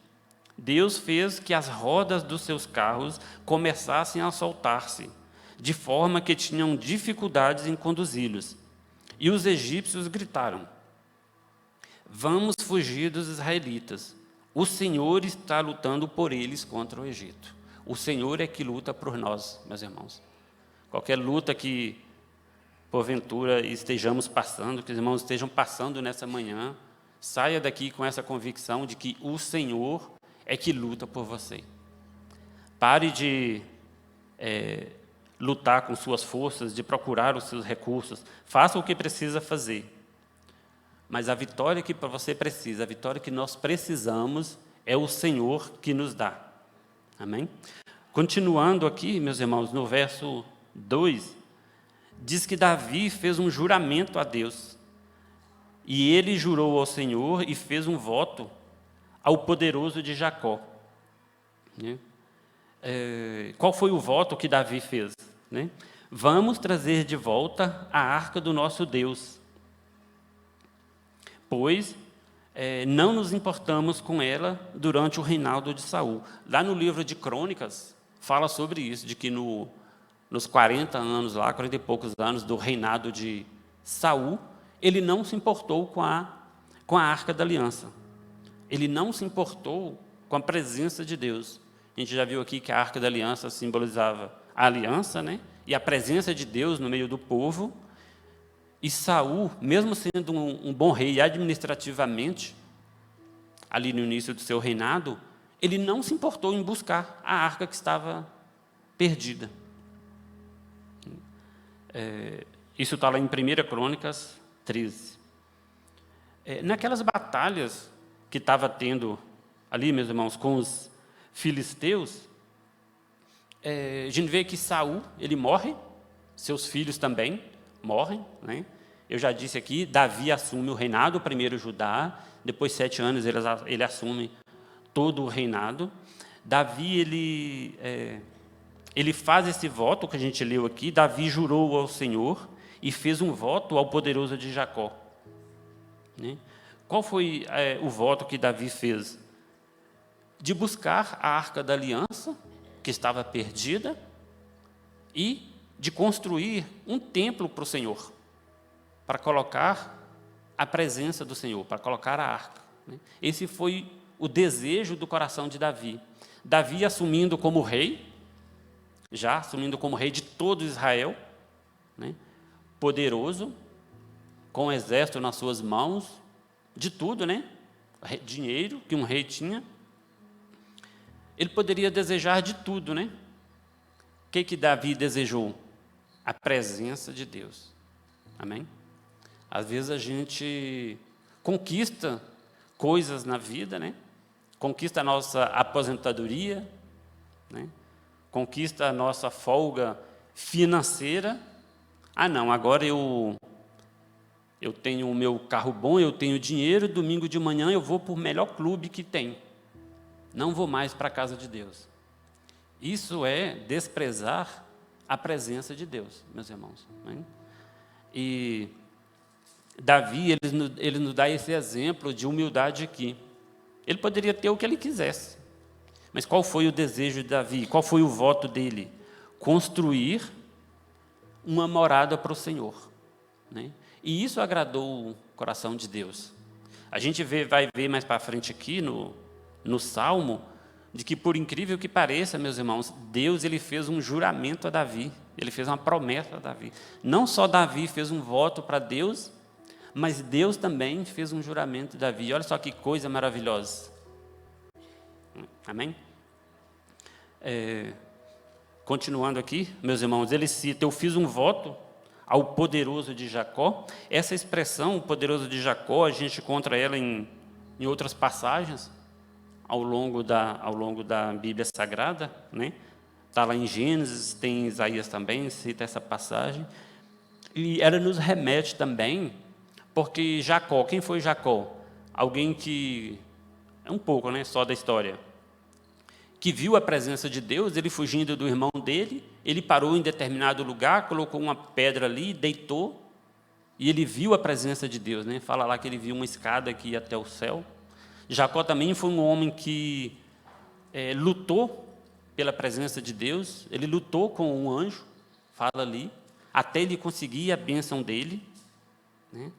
Deus fez que as rodas dos seus carros começassem a soltar-se, de forma que tinham dificuldades em conduzi-los. E os egípcios gritaram, vamos fugir dos israelitas. O Senhor está lutando por eles contra o Egito. O Senhor é que luta por nós, meus irmãos. Qualquer luta que, porventura, estejamos passando, que os irmãos estejam passando nessa manhã, saia daqui com essa convicção de que o Senhor é que luta por você. Pare de lutar com suas forças, de procurar os seus recursos. Faça o que precisa fazer. Mas a vitória que você precisa, a vitória que nós precisamos, é o Senhor que nos dá. Amém? Continuando aqui, meus irmãos, no verso 2, diz que Davi fez um juramento a Deus. E ele jurou ao Senhor e fez um voto ao poderoso de Jacó. Qual foi o voto que Davi fez? Vamos trazer de volta a arca do nosso Deus, pois não nos importamos com ela durante o reinado de Saul. Lá no livro de Crônicas, fala sobre isso, de que nos 40 anos, 40 e poucos anos do reinado de Saul, ele não se importou com a Arca da Aliança. Ele não se importou com a presença de Deus. A gente já viu aqui que a Arca da Aliança simbolizava a aliança, né? E a presença de Deus no meio do povo. E Saul, mesmo sendo um bom rei administrativamente, ali no início do seu reinado, ele não se importou em buscar a arca que estava perdida. Isso está lá em 1 Crônicas 13. Naquelas batalhas que estava tendo ali, meus irmãos, com os filisteus, a gente vê que Saul, ele morre, seus filhos também morrem, né? Eu já disse aqui, Davi assume o reinado, primeiro Judá, depois 7 anos ele assume todo o reinado. Davi, ele faz esse voto que a gente leu aqui, Davi jurou ao Senhor e fez um voto ao poderoso de Jacó. Né? Qual foi o voto que Davi fez? De buscar a Arca da Aliança, que estava perdida, e de construir um templo para o Senhor, para colocar a presença do Senhor, para colocar a arca. Esse foi o desejo do coração de Davi. Davi assumindo como rei, de todo Israel, né? Poderoso, com o exército nas suas mãos, de tudo, né? Dinheiro que um rei tinha. Ele poderia desejar de tudo, né? O que Davi desejou? A presença de Deus. Amém? Às vezes a gente conquista coisas na vida, né? Conquista a nossa aposentadoria, né? Conquista a nossa folga financeira. Não, agora eu tenho o meu carro bom, eu tenho dinheiro, domingo de manhã eu vou para o melhor clube que tem. Não vou mais para a casa de Deus. Isso é desprezar a presença de Deus, meus irmãos. Né? E Davi, ele nos dá esse exemplo de humildade aqui. Ele poderia ter o que ele quisesse. Mas qual foi o desejo de Davi? Qual foi o voto dele? Construir uma morada para o Senhor, né? E isso agradou o coração de Deus. A gente vai ver mais para frente aqui no Salmo, de que, por incrível que pareça, meus irmãos, Deus ele fez um juramento a Davi, ele fez uma promessa a Davi. Não só Davi fez um voto para Deus, mas Deus também fez um juramento a Davi. Olha só que coisa maravilhosa. Amém? Continuando aqui, meus irmãos, ele cita: eu fiz um voto ao poderoso de Jacó. Essa expressão, o poderoso de Jacó, a gente encontra ela em outras passagens ao longo da Bíblia Sagrada, né? Está lá em Gênesis, tem Isaías também, cita essa passagem. E ela nos remete também, porque Jacó, quem foi Jacó? Alguém que, é um pouco, né, só da história, que viu a presença de Deus, ele fugindo do irmão dele, ele parou em determinado lugar, colocou uma pedra ali, deitou, e ele viu a presença de Deus, né? Fala lá que ele viu uma escada que ia até o céu. Jacó também foi um homem que lutou pela presença de Deus, ele lutou com um anjo, fala ali, até ele conseguir a bênção dele, né?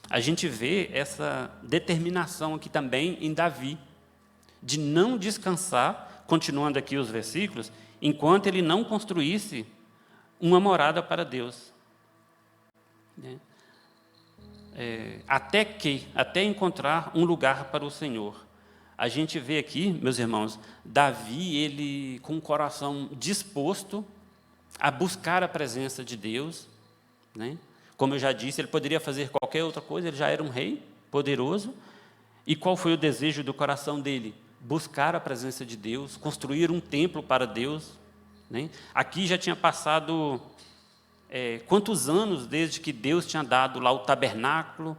A gente vê essa determinação aqui também em Davi, de não descansar, continuando aqui os versículos, enquanto ele não construísse uma morada para Deus, né? Até encontrar um lugar para o Senhor. A gente vê aqui, meus irmãos, Davi, ele com o coração disposto a buscar a presença de Deus, né? Como eu já disse, ele poderia fazer qualquer outra coisa, ele já era um rei poderoso. E qual foi o desejo do coração dele? Buscar a presença de Deus, construir um templo para Deus, né? Aqui já tinha passado quantos anos desde que Deus tinha dado lá o tabernáculo,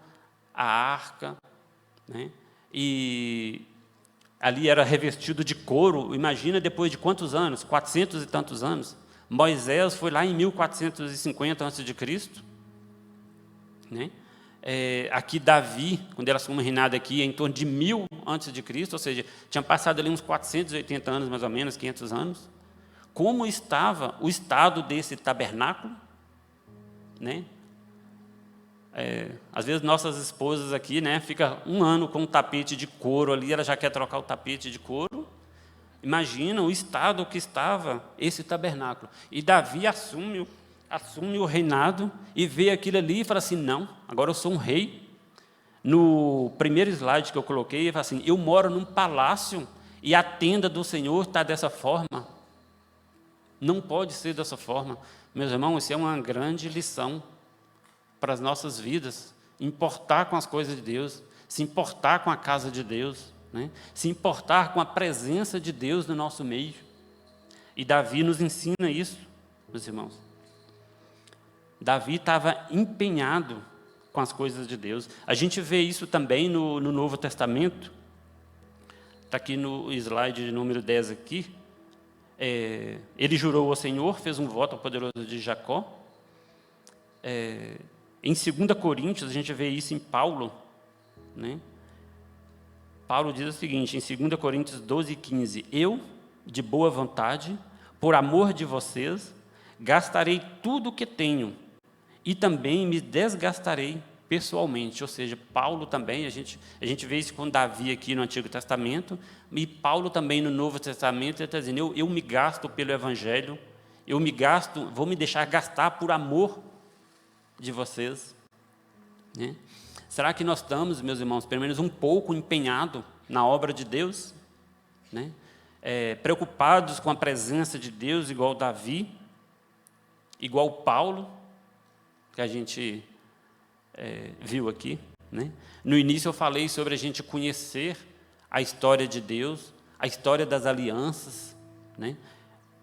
a arca, né? E ali era revestido de couro. Imagina depois de quantos anos? 400 e tantos anos. Moisés foi lá em 1450 a.C., né? Aqui Davi, quando ele assume o reinado aqui, em torno de 1000 a.C., ou seja, tinha passado ali uns 480 anos, mais ou menos, 500 anos. Como estava o estado desse tabernáculo, né? Às vezes nossas esposas aqui, né, fica um ano com um tapete de couro ali, ela já quer trocar o tapete de couro. Imagina o estado que estava esse tabernáculo. E Davi assume o reinado e vê aquilo ali e fala assim: não, agora eu sou um rei. No primeiro slide que eu coloquei, ele fala assim: eu moro num palácio e a tenda do Senhor está dessa forma. Não pode ser dessa forma. Meus irmãos, isso é uma grande lição para as nossas vidas. Importar com as coisas de Deus, se importar com a casa de Deus, né? Se importar com a presença de Deus no nosso meio. E Davi nos ensina isso, meus irmãos. Davi estava empenhado com as coisas de Deus. A gente vê isso também no Novo Testamento. Está aqui no slide de número 10 aqui. Ele jurou ao Senhor, fez um voto ao poderoso de Jacó. Em 2 Coríntios, a gente vê isso em Paulo, né? Paulo diz o seguinte, em 2 Coríntios 12:15: eu, de boa vontade, por amor de vocês, gastarei tudo o que tenho, e também me desgastarei pessoalmente. Ou seja, Paulo também, a gente vê isso com Davi aqui no Antigo Testamento, e Paulo também no Novo Testamento, ele está dizendo: eu me gasto pelo Evangelho, vou me deixar gastar por amor de vocês, né? Será que nós estamos, meus irmãos, pelo menos um pouco empenhados na obra de Deus, né? Preocupados com a presença de Deus, igual Davi, igual Paulo, que a gente viu aqui, né? No início eu falei sobre a gente conhecer a história de Deus, a história das alianças, né?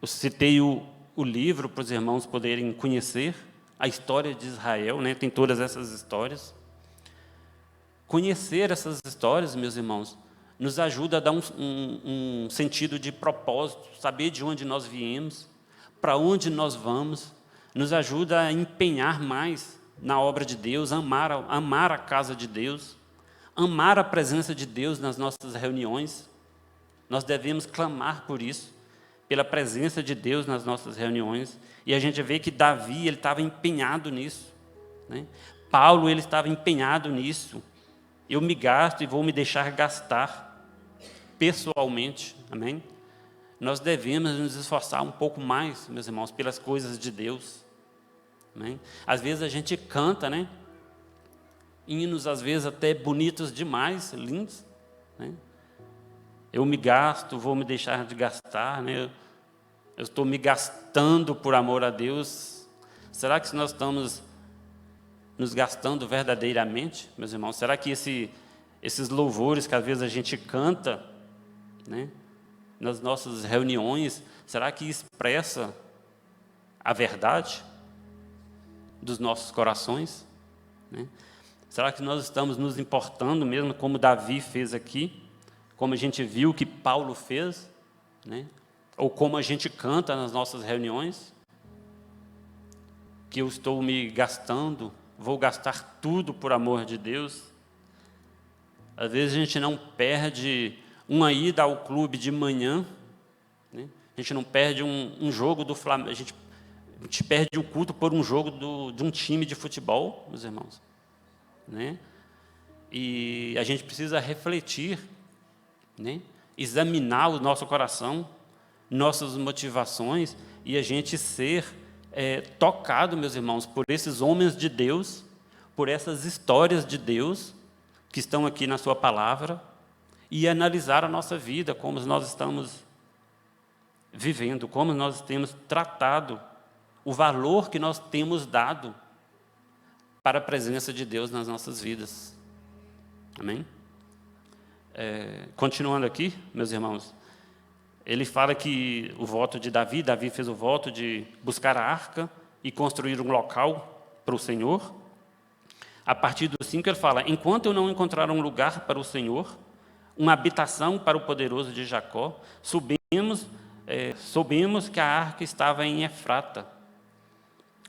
Eu citei o livro para os irmãos poderem conhecer a história de Israel, né? Tem todas essas histórias. Conhecer essas histórias, meus irmãos, nos ajuda a dar um sentido de propósito, saber de onde nós viemos, para onde nós vamos, nos ajuda a empenhar mais na obra de Deus, amar a casa de Deus, amar a presença de Deus nas nossas reuniões. Nós devemos clamar por isso, pela presença de Deus nas nossas reuniões. E a gente vê que Davi, ele estava empenhado nisso, né? Paulo, ele estava empenhado nisso. Eu me gasto e vou me deixar gastar pessoalmente, amém? Nós devemos nos esforçar um pouco mais, meus irmãos, pelas coisas de Deus, amém? Às vezes a gente canta, né? Hinos, às vezes, até bonitos demais, lindos, né? Eu me gasto, vou me deixar de gastar, né? Eu estou me gastando por amor a Deus. Será que nós estamos nos gastando verdadeiramente, meus irmãos? Será que esses louvores que às vezes a gente canta, né, nas nossas reuniões, será que expressa a verdade dos nossos corações, né? Será que nós estamos nos importando mesmo, como Davi fez aqui, como a gente viu que Paulo fez, né? Ou como a gente canta nas nossas reuniões, que eu estou me gastando, vou gastar tudo por amor de Deus? Às vezes a gente não perde uma ida ao clube de manhã, né? A gente não perde um jogo do Flamengo, a gente perde o culto por um jogo de um time de futebol, meus irmãos, né? E a gente precisa refletir, né? Examinar o nosso coração, nossas motivações, e a gente ser tocado, meus irmãos, por esses homens de Deus, por essas histórias de Deus que estão aqui na sua palavra, e analisar a nossa vida, como nós estamos vivendo, como nós temos tratado, o valor que nós temos dado para a presença de Deus nas nossas vidas. Amém? Continuando aqui, meus irmãos, ele fala que o voto de Davi fez o voto de buscar a arca e construir um local para o Senhor. A partir do 5 ele fala: enquanto eu não encontrar um lugar para o Senhor, uma habitação para o poderoso de Jacó, soubemos que a arca estava em Efrata,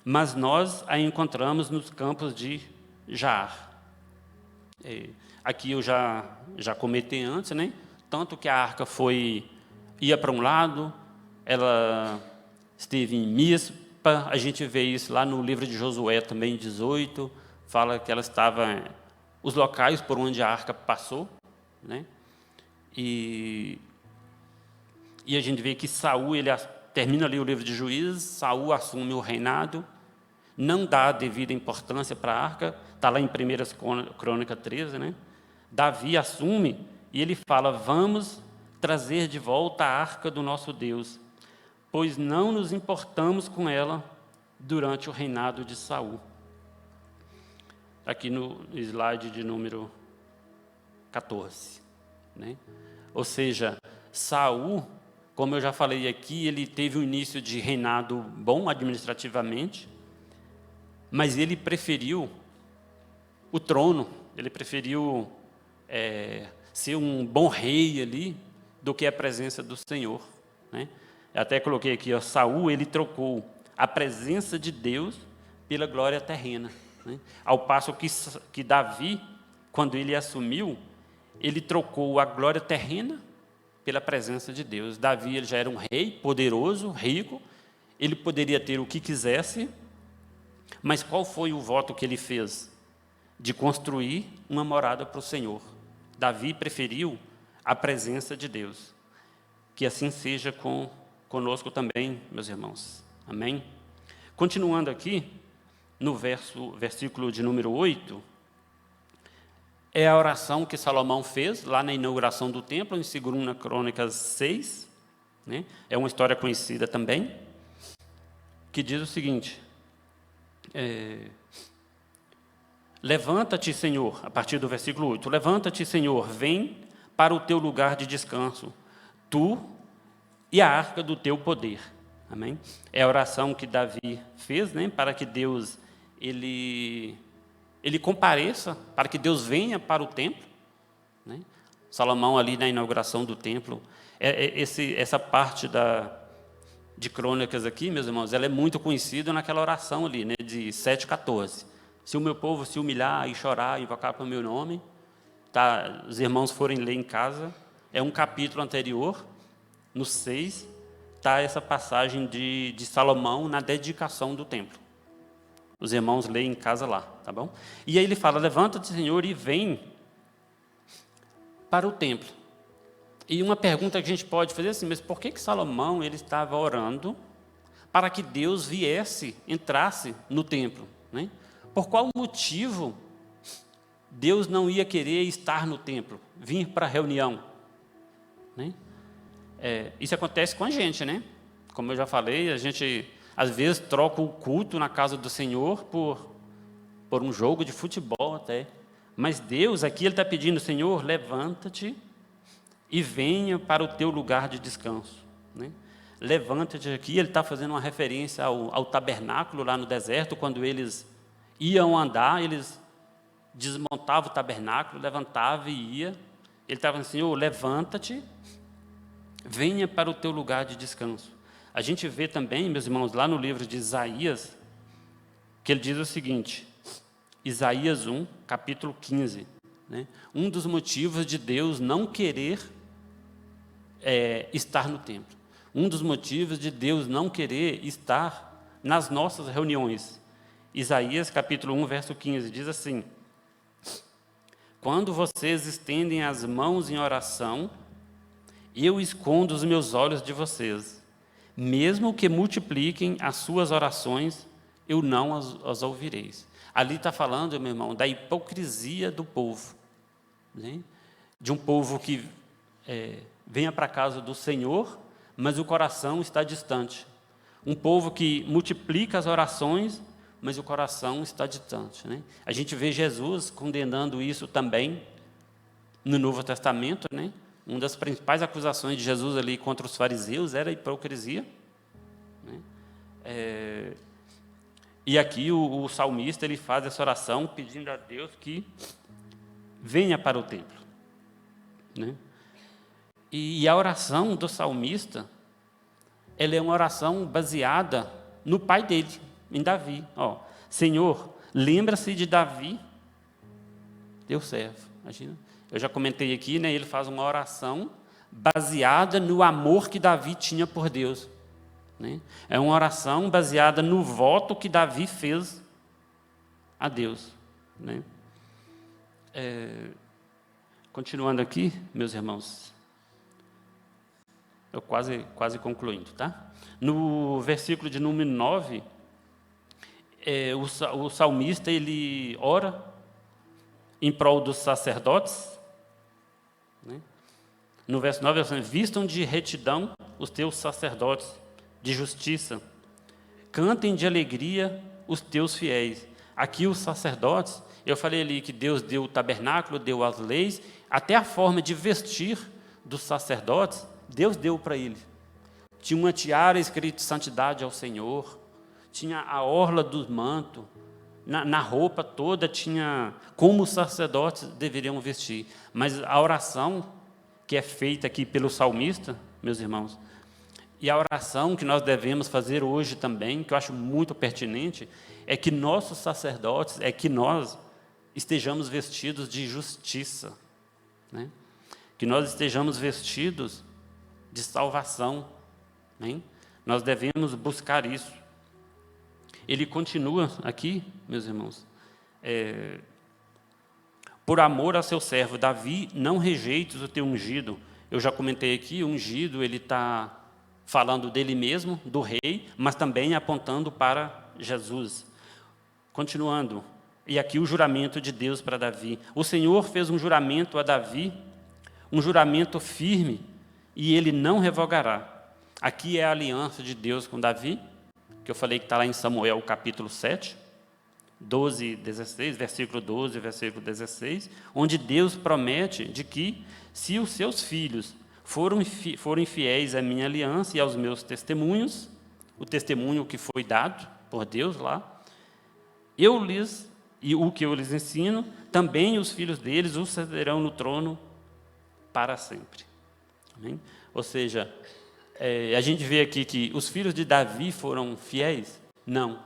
mas nós a encontramos nos campos de Jaar. Aqui eu já comentei antes, né? Tanto que a arca ia para um lado, ela esteve em Mispa, a gente vê isso lá no livro de Josué também, 18, fala que ela estava, os locais por onde a arca passou, né? E a gente vê que Saul, ele termina ali o livro de Juízes, Saul assume o reinado, não dá a devida importância para a arca, está lá em 1 Crônica 13, né? Davi assume e ele fala: vamos trazer de volta a arca do nosso Deus, pois não nos importamos com ela durante o reinado de Saul. Aqui no slide de número 14, né? Ou seja, Saul, como eu já falei aqui, ele teve um início de reinado bom administrativamente, mas ele preferiu o trono, ele preferiu ser um bom rei ali, do que a presença do Senhor, né? Eu até coloquei aqui, ó, Saul, ele trocou a presença de Deus pela glória terrena, né? Ao passo que Davi, quando ele assumiu, ele trocou a glória terrena pela presença de Deus. Davi, ele já era um rei poderoso, rico, ele poderia ter o que quisesse, mas qual foi o voto que ele fez? De construir uma morada para o Senhor. Davi preferiu a presença de Deus. Que assim seja conosco também, meus irmãos. Amém? Continuando aqui, no versículo de número 8, é a oração que Salomão fez lá na inauguração do templo, em 2 Crônicas 6, né? É uma história conhecida também, que diz o seguinte: levanta-te, Senhor, a partir do versículo 8, levanta-te, Senhor, vem para o teu lugar de descanso, tu e a arca do teu poder. Amém? É a oração que Davi fez, né, para que Deus ele compareça, para que Deus venha para o templo, né? Salomão, ali na inauguração do templo, essa parte de Crônicas aqui, meus irmãos, ela é muito conhecida naquela oração ali, né, de 7,14. Se o meu povo se humilhar e chorar e invocar pelo meu nome, tá, os irmãos forem ler em casa, é um capítulo anterior, no 6, está essa passagem de Salomão na dedicação do templo. Os irmãos leem em casa lá, tá bom? E aí ele fala, levanta-te, Senhor, e vem para o templo. E uma pergunta que a gente pode fazer assim, mas por que Salomão ele estava orando para que Deus viesse, entrasse no templo, né? Por qual motivo Deus não ia querer estar no templo, vir para a reunião, né? Isso acontece com a gente, né? Como eu já falei, a gente às vezes troca o culto na casa do Senhor por um jogo de futebol até. Mas Deus aqui ele está pedindo, Senhor, levanta-te e venha para o teu lugar de descanso, né? Levanta-te aqui, ele está fazendo uma referência ao tabernáculo lá no deserto, quando eles iam andar, eles desmontavam o tabernáculo, levantavam e ia. Ele estava assim, Senhor, levanta-te, venha para o teu lugar de descanso. A gente vê também, meus irmãos, lá no livro de Isaías, que ele diz o seguinte, Isaías 1, capítulo 15, né? Um dos motivos de Deus não querer estar no templo. Um dos motivos de Deus não querer estar nas nossas reuniões. Isaías, capítulo 1, verso 15, diz assim, quando vocês estendem as mãos em oração, eu escondo os meus olhos de vocês. Mesmo que multipliquem as suas orações, eu não as ouvireis. Ali está falando, meu irmão, da hipocrisia do povo, né? De um povo que venha para a casa do Senhor, mas o coração está distante. Um povo que multiplica as orações, mas o coração está distante, né? A gente vê Jesus condenando isso também no Novo Testamento, né? Uma das principais acusações de Jesus ali contra os fariseus era a hipocrisia, né? E aqui o salmista ele faz essa oração pedindo a Deus que venha para o templo, né? E a oração do salmista, ela é uma oração baseada no pai dele, em Davi. Senhor, lembra-se de Davi, teu servo. Imagina. Eu já comentei aqui, né, ele faz uma oração baseada no amor que Davi tinha por Deus, né? É uma oração baseada no voto que Davi fez a Deus, né? Continuando aqui, meus irmãos, eu quase concluindo, tá? No versículo de número 9, o salmista ele ora em prol dos sacerdotes, né? No verso 9, ele diz, vistam de retidão os teus sacerdotes, de justiça, cantem de alegria os teus fiéis. Aqui os sacerdotes, eu falei ali que Deus deu o tabernáculo, deu as leis, até a forma de vestir dos sacerdotes, Deus deu para eles. Tinha uma tiara escrito santidade ao Senhor, tinha a orla do manto, na roupa toda tinha como os sacerdotes deveriam vestir. Mas a oração que é feita aqui pelo salmista, meus irmãos, e a oração que nós devemos fazer hoje também, que eu acho muito pertinente, é que nossos sacerdotes, é que nós estejamos vestidos de justiça, né? Que nós estejamos vestidos de salvação, né? Nós devemos buscar isso. Ele continua aqui, meus irmãos, por amor a seu servo Davi, não rejeites o teu ungido. Eu já comentei aqui, o ungido, ele está falando dele mesmo, do rei, mas também apontando para Jesus. Continuando, e aqui o juramento de Deus para Davi. O Senhor fez um juramento a Davi, um juramento firme, e ele não revogará. Aqui é a aliança de Deus com Davi, que eu falei que está lá em Samuel, capítulo 7, 12, 16, versículo 12, versículo 16, onde Deus promete de que, se os seus filhos forem fiéis à minha aliança e aos meus testemunhos, o testemunho que foi dado por Deus lá, e o que eu lhes ensino, também os filhos deles o sucederão no trono para sempre. Amém? Ou seja, a gente vê aqui que os filhos de Davi foram fiéis? Não,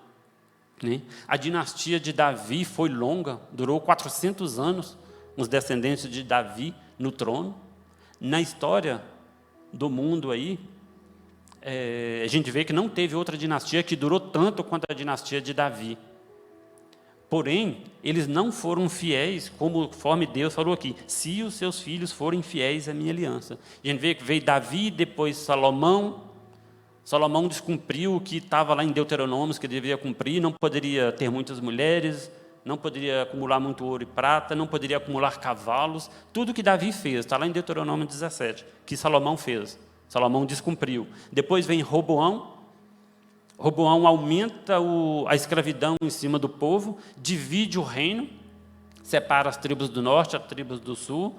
né? A dinastia de Davi foi longa, durou 400 anos, os descendentes de Davi no trono. Na história do mundo aí, a gente vê que não teve outra dinastia que durou tanto quanto a dinastia de Davi. Porém, eles não foram fiéis, conforme Deus falou aqui, se os seus filhos forem fiéis à minha aliança. A gente vê que veio Davi, depois Salomão. Salomão descumpriu o que estava lá em Deuteronômio, que devia cumprir, não poderia ter muitas mulheres, não poderia acumular muito ouro e prata, não poderia acumular cavalos. Tudo que Davi fez, está lá em Deuteronômio 17, que Salomão fez. Salomão descumpriu. Depois vem Roboão. Roboão aumenta a escravidão em cima do povo, divide o reino, separa as tribos do norte, as tribos do sul.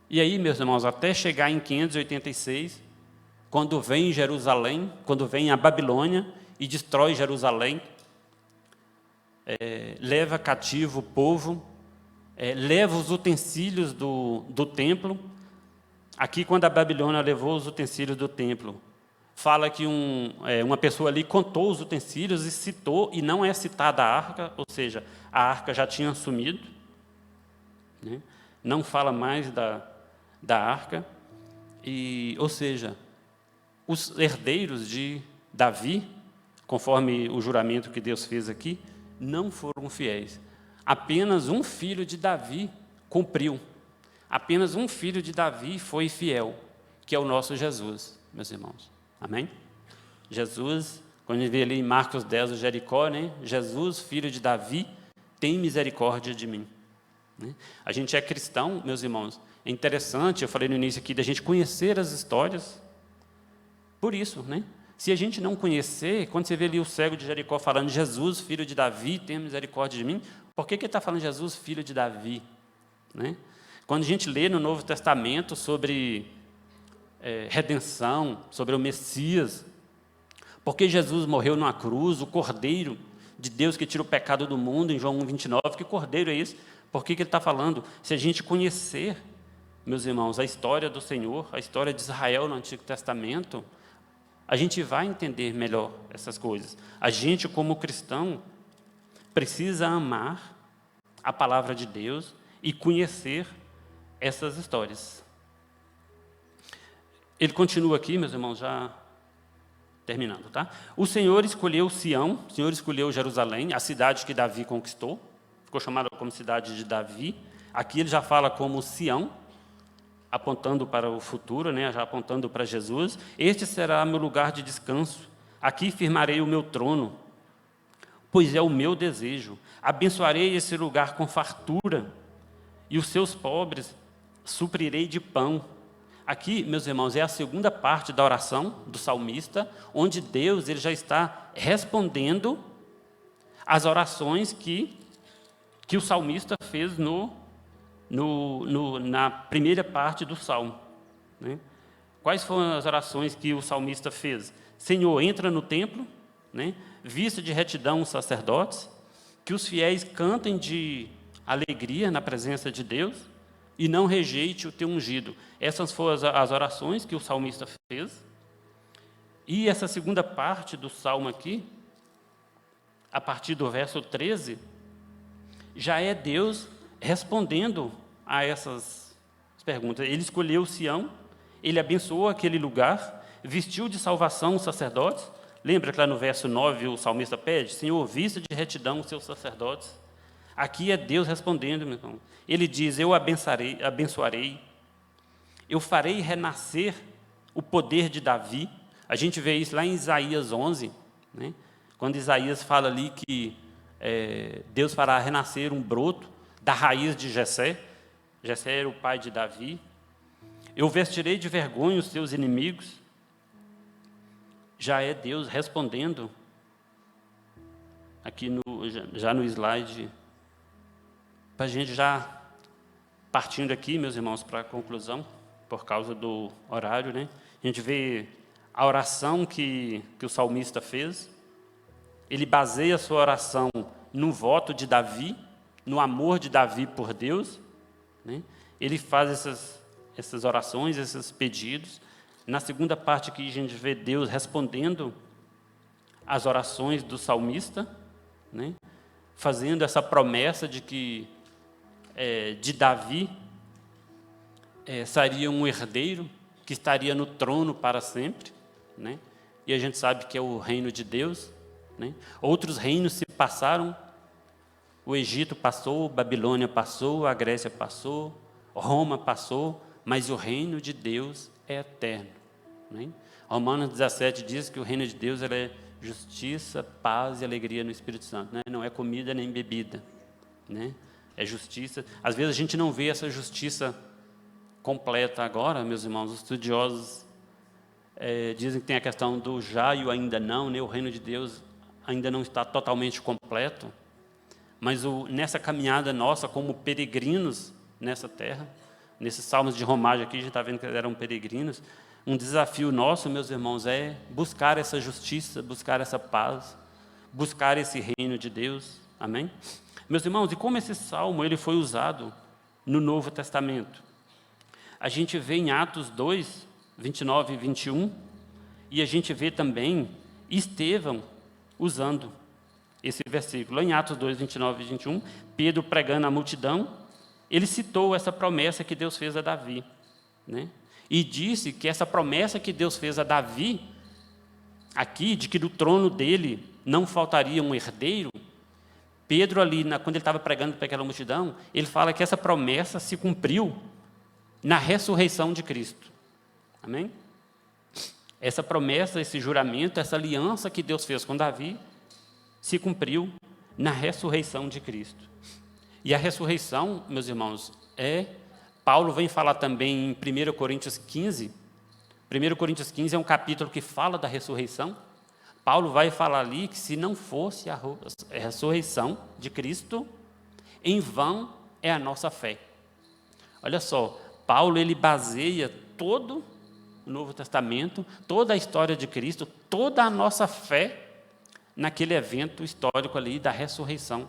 E aí, meus irmãos, até chegar em 586, quando vem Jerusalém, quando vem a Babilônia e destrói Jerusalém, leva cativo o povo, leva os utensílios do templo. Aqui, quando a Babilônia levou os utensílios do templo, fala que uma pessoa ali contou os utensílios e citou, e não é citada a arca, ou seja, a arca já tinha sumido, né? Não fala mais da arca, ou seja, os herdeiros de Davi, conforme o juramento que Deus fez aqui, não foram fiéis. Apenas um filho de Davi cumpriu. Apenas um filho de Davi foi fiel, que é o nosso Jesus, meus irmãos. Amém? Jesus, quando a gente vê ali em Marcos 10, o Jericó, né? Jesus, filho de Davi, tem misericórdia de mim. Né? A gente é cristão, meus irmãos. É interessante, eu falei no início aqui, da gente conhecer as histórias. Por isso, né? Se a gente não conhecer, quando você vê ali o cego de Jericó falando, Jesus, filho de Davi, tem misericórdia de mim, por que ele está falando Jesus, filho de Davi? Né? Quando a gente lê no Novo Testamento sobre redenção, sobre o Messias, porque Jesus morreu numa cruz, o Cordeiro de Deus que tira o pecado do mundo, em João 1,29, que cordeiro é esse? Por que ele está falando? Se a gente conhecer, meus irmãos, a história do Senhor, a história de Israel no Antigo Testamento, a gente vai entender melhor essas coisas. A gente, como cristão, precisa amar a palavra de Deus e conhecer essas histórias. Ele continua aqui, meus irmãos, já terminando, tá? O Senhor escolheu Sião, o Senhor escolheu Jerusalém, a cidade que Davi conquistou, ficou chamada como cidade de Davi. Aqui ele já fala como Sião, apontando para o futuro, né? Já apontando para Jesus. Este será meu lugar de descanso, aqui firmarei o meu trono, pois é o meu desejo. Abençoarei esse lugar com fartura, e os seus pobres suprirei de pão. Aqui, meus irmãos, é a segunda parte da oração do salmista, onde Deus ele já está respondendo às orações que o salmista fez na primeira parte do salmo. Né? Quais foram as orações que o salmista fez? Senhor, entra no templo, né? Vista de retidão os sacerdotes, que os fiéis cantem de alegria na presença de Deus, e não rejeite o teu ungido. Essas foram as orações que o salmista fez. E essa segunda parte do salmo aqui, a partir do verso 13, já é Deus respondendo a essas perguntas. Ele escolheu Sião, ele abençoou aquele lugar, vestiu de salvação os sacerdotes. Lembra que lá no verso 9 o salmista pede, Senhor, vista de retidão os seus sacerdotes. Aqui é Deus respondendo, meu irmão. Ele diz, eu abençoarei, eu farei renascer o poder de Davi. A gente vê isso lá em Isaías 11, né? Quando Isaías fala ali que Deus fará renascer um broto da raiz de Jessé. Jessé era o pai de Davi. Eu vestirei de vergonha os seus inimigos. Já é Deus respondendo, aqui já no slide, para a gente já partindo aqui, meus irmãos, para a conclusão, por causa do horário, né? A gente vê a oração que o salmista fez. Ele baseia a sua oração no voto de Davi, no amor de Davi por Deus, né? Ele faz essas orações, esses pedidos. Na segunda parte aqui, a gente vê Deus respondendo às orações do salmista, né? Fazendo essa promessa de que de Davi seria um herdeiro que estaria no trono para sempre, né? E a gente sabe que é o reino de Deus, né? Outros reinos se passaram, o Egito passou, Babilônia passou, a Grécia passou, Roma passou, mas o reino de Deus é eterno, né? Romanos 17 diz que o reino de Deus é justiça, paz e alegria no Espírito Santo, né? Não é comida nem bebida, né? É justiça. Às vezes a gente não vê essa justiça completa agora, meus irmãos. Os estudiosos dizem que tem a questão do já e o ainda não, né? O reino de Deus ainda não está totalmente completo, mas nessa caminhada nossa como peregrinos nessa terra, nesses salmos de romagem aqui, a gente está vendo que eram peregrinos. Um desafio nosso, meus irmãos, é buscar essa justiça, buscar essa paz, buscar esse reino de Deus. Amém? Meus irmãos, e como esse salmo ele foi usado no Novo Testamento? A gente vê em Atos 2, 29 e 21, e a gente vê também Estevão usando esse versículo. Lá em Atos 2, 29 e 21, Pedro pregando à multidão, ele citou essa promessa que Deus fez a Davi, né? E disse que essa promessa que Deus fez a Davi, aqui, de que do trono dele não faltaria um herdeiro, Pedro ali, quando ele estava pregando para aquela multidão, ele fala que essa promessa se cumpriu na ressurreição de Cristo. Amém? Essa promessa, esse juramento, essa aliança que Deus fez com Davi, se cumpriu na ressurreição de Cristo. E a ressurreição, meus irmãos, Paulo vem falar também em 1 Coríntios 15. 1 Coríntios 15 é um capítulo que fala da ressurreição. Paulo vai falar ali que se não fosse a ressurreição de Cristo, em vão é a nossa fé. Olha só, Paulo ele baseia todo o Novo Testamento, toda a história de Cristo, toda a nossa fé naquele evento histórico ali da ressurreição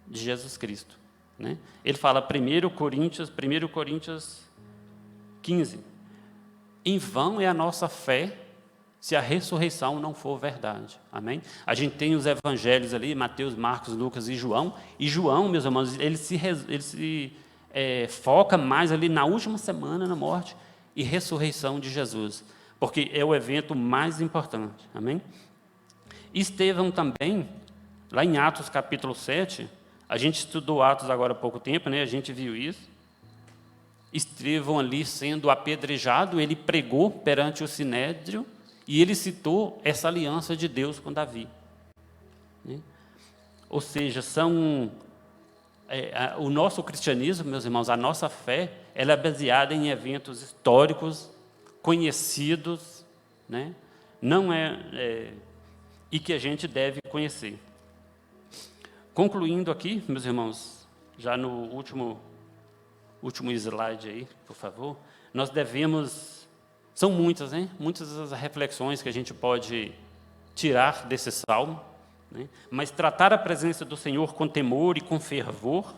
de Jesus Cristo, né? Ele fala 1 Coríntios 15, em vão é a nossa fé se a ressurreição não for verdade. Amém? A gente tem os evangelhos ali, Mateus, Marcos, Lucas e João, meus irmãos, ele se foca mais ali na última semana, na morte e ressurreição de Jesus, porque é o evento mais importante. Amém? Estevão também, lá em Atos capítulo 7, a gente estudou Atos agora há pouco tempo, né? A gente viu isso. Estevão ali sendo apedrejado, ele pregou perante o Sinédrio e ele citou essa aliança de Deus com Davi, né? Ou seja, o nosso cristianismo, meus irmãos, a nossa fé, ela é baseada em eventos históricos, conhecidos, né? Não e que a gente deve conhecer. Concluindo aqui, meus irmãos, já no último slide aí, por favor, nós devemos, são muitas, né? Muitas as reflexões que a gente pode tirar desse salmo, né? Mas tratar a presença do Senhor com temor e com fervor,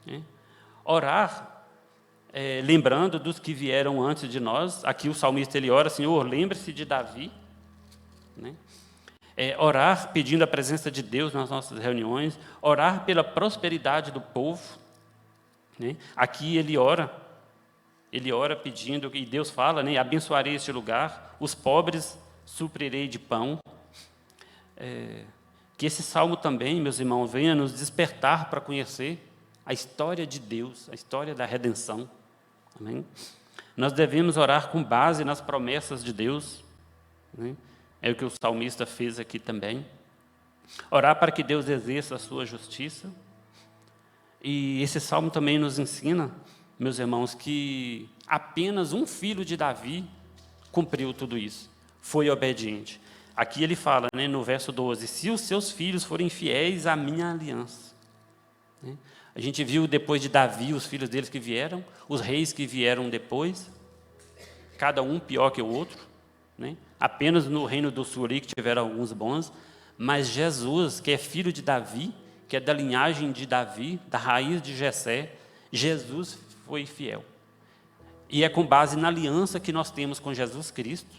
né? Orar, lembrando dos que vieram antes de nós. Aqui o salmista ele ora, Senhor, lembre-se de Davi, né? Orar pedindo a presença de Deus nas nossas reuniões, orar pela prosperidade do povo, né? Aqui ele ora pedindo, e Deus fala, né? Abençoarei este lugar, os pobres suprirei de pão. Que esse salmo também, meus irmãos, venha nos despertar para conhecer a história de Deus, a história da redenção. Amém? Nós devemos orar com base nas promessas de Deus, né? É o que o salmista fez aqui também. Orar para que Deus exerça a sua justiça. E esse salmo também nos ensina, meus irmãos, que apenas um filho de Davi cumpriu tudo isso, foi obediente. Aqui ele fala, né, no verso 12, se os seus filhos forem fiéis à minha aliança. Né? A gente viu depois de Davi, os filhos deles que vieram, os reis que vieram depois, cada um pior que o outro, né? Apenas no reino do sul ali que tiveram alguns bons, mas Jesus, que é filho de Davi, que é da linhagem de Davi, da raiz de Jessé, Jesus foi fiel. E é com base na aliança que nós temos com Jesus Cristo,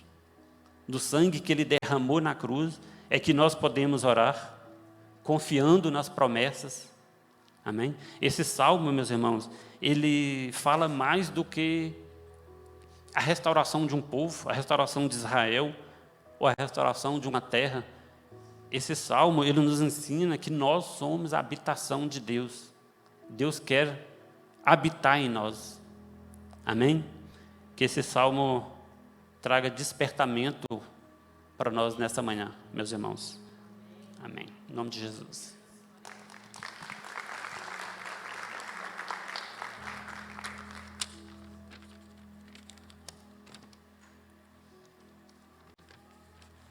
do sangue que Ele derramou na cruz, é que nós podemos orar, confiando nas promessas, Amém? Esse salmo, meus irmãos, ele fala mais do que a restauração de um povo, a restauração de Israel, ou a restauração de uma terra. Esse salmo, ele nos ensina que nós somos a habitação de Deus. Deus quer habitar em nós. Amém? Que esse salmo traga despertamento para nós nessa manhã, meus irmãos. Amém. Em nome de Jesus.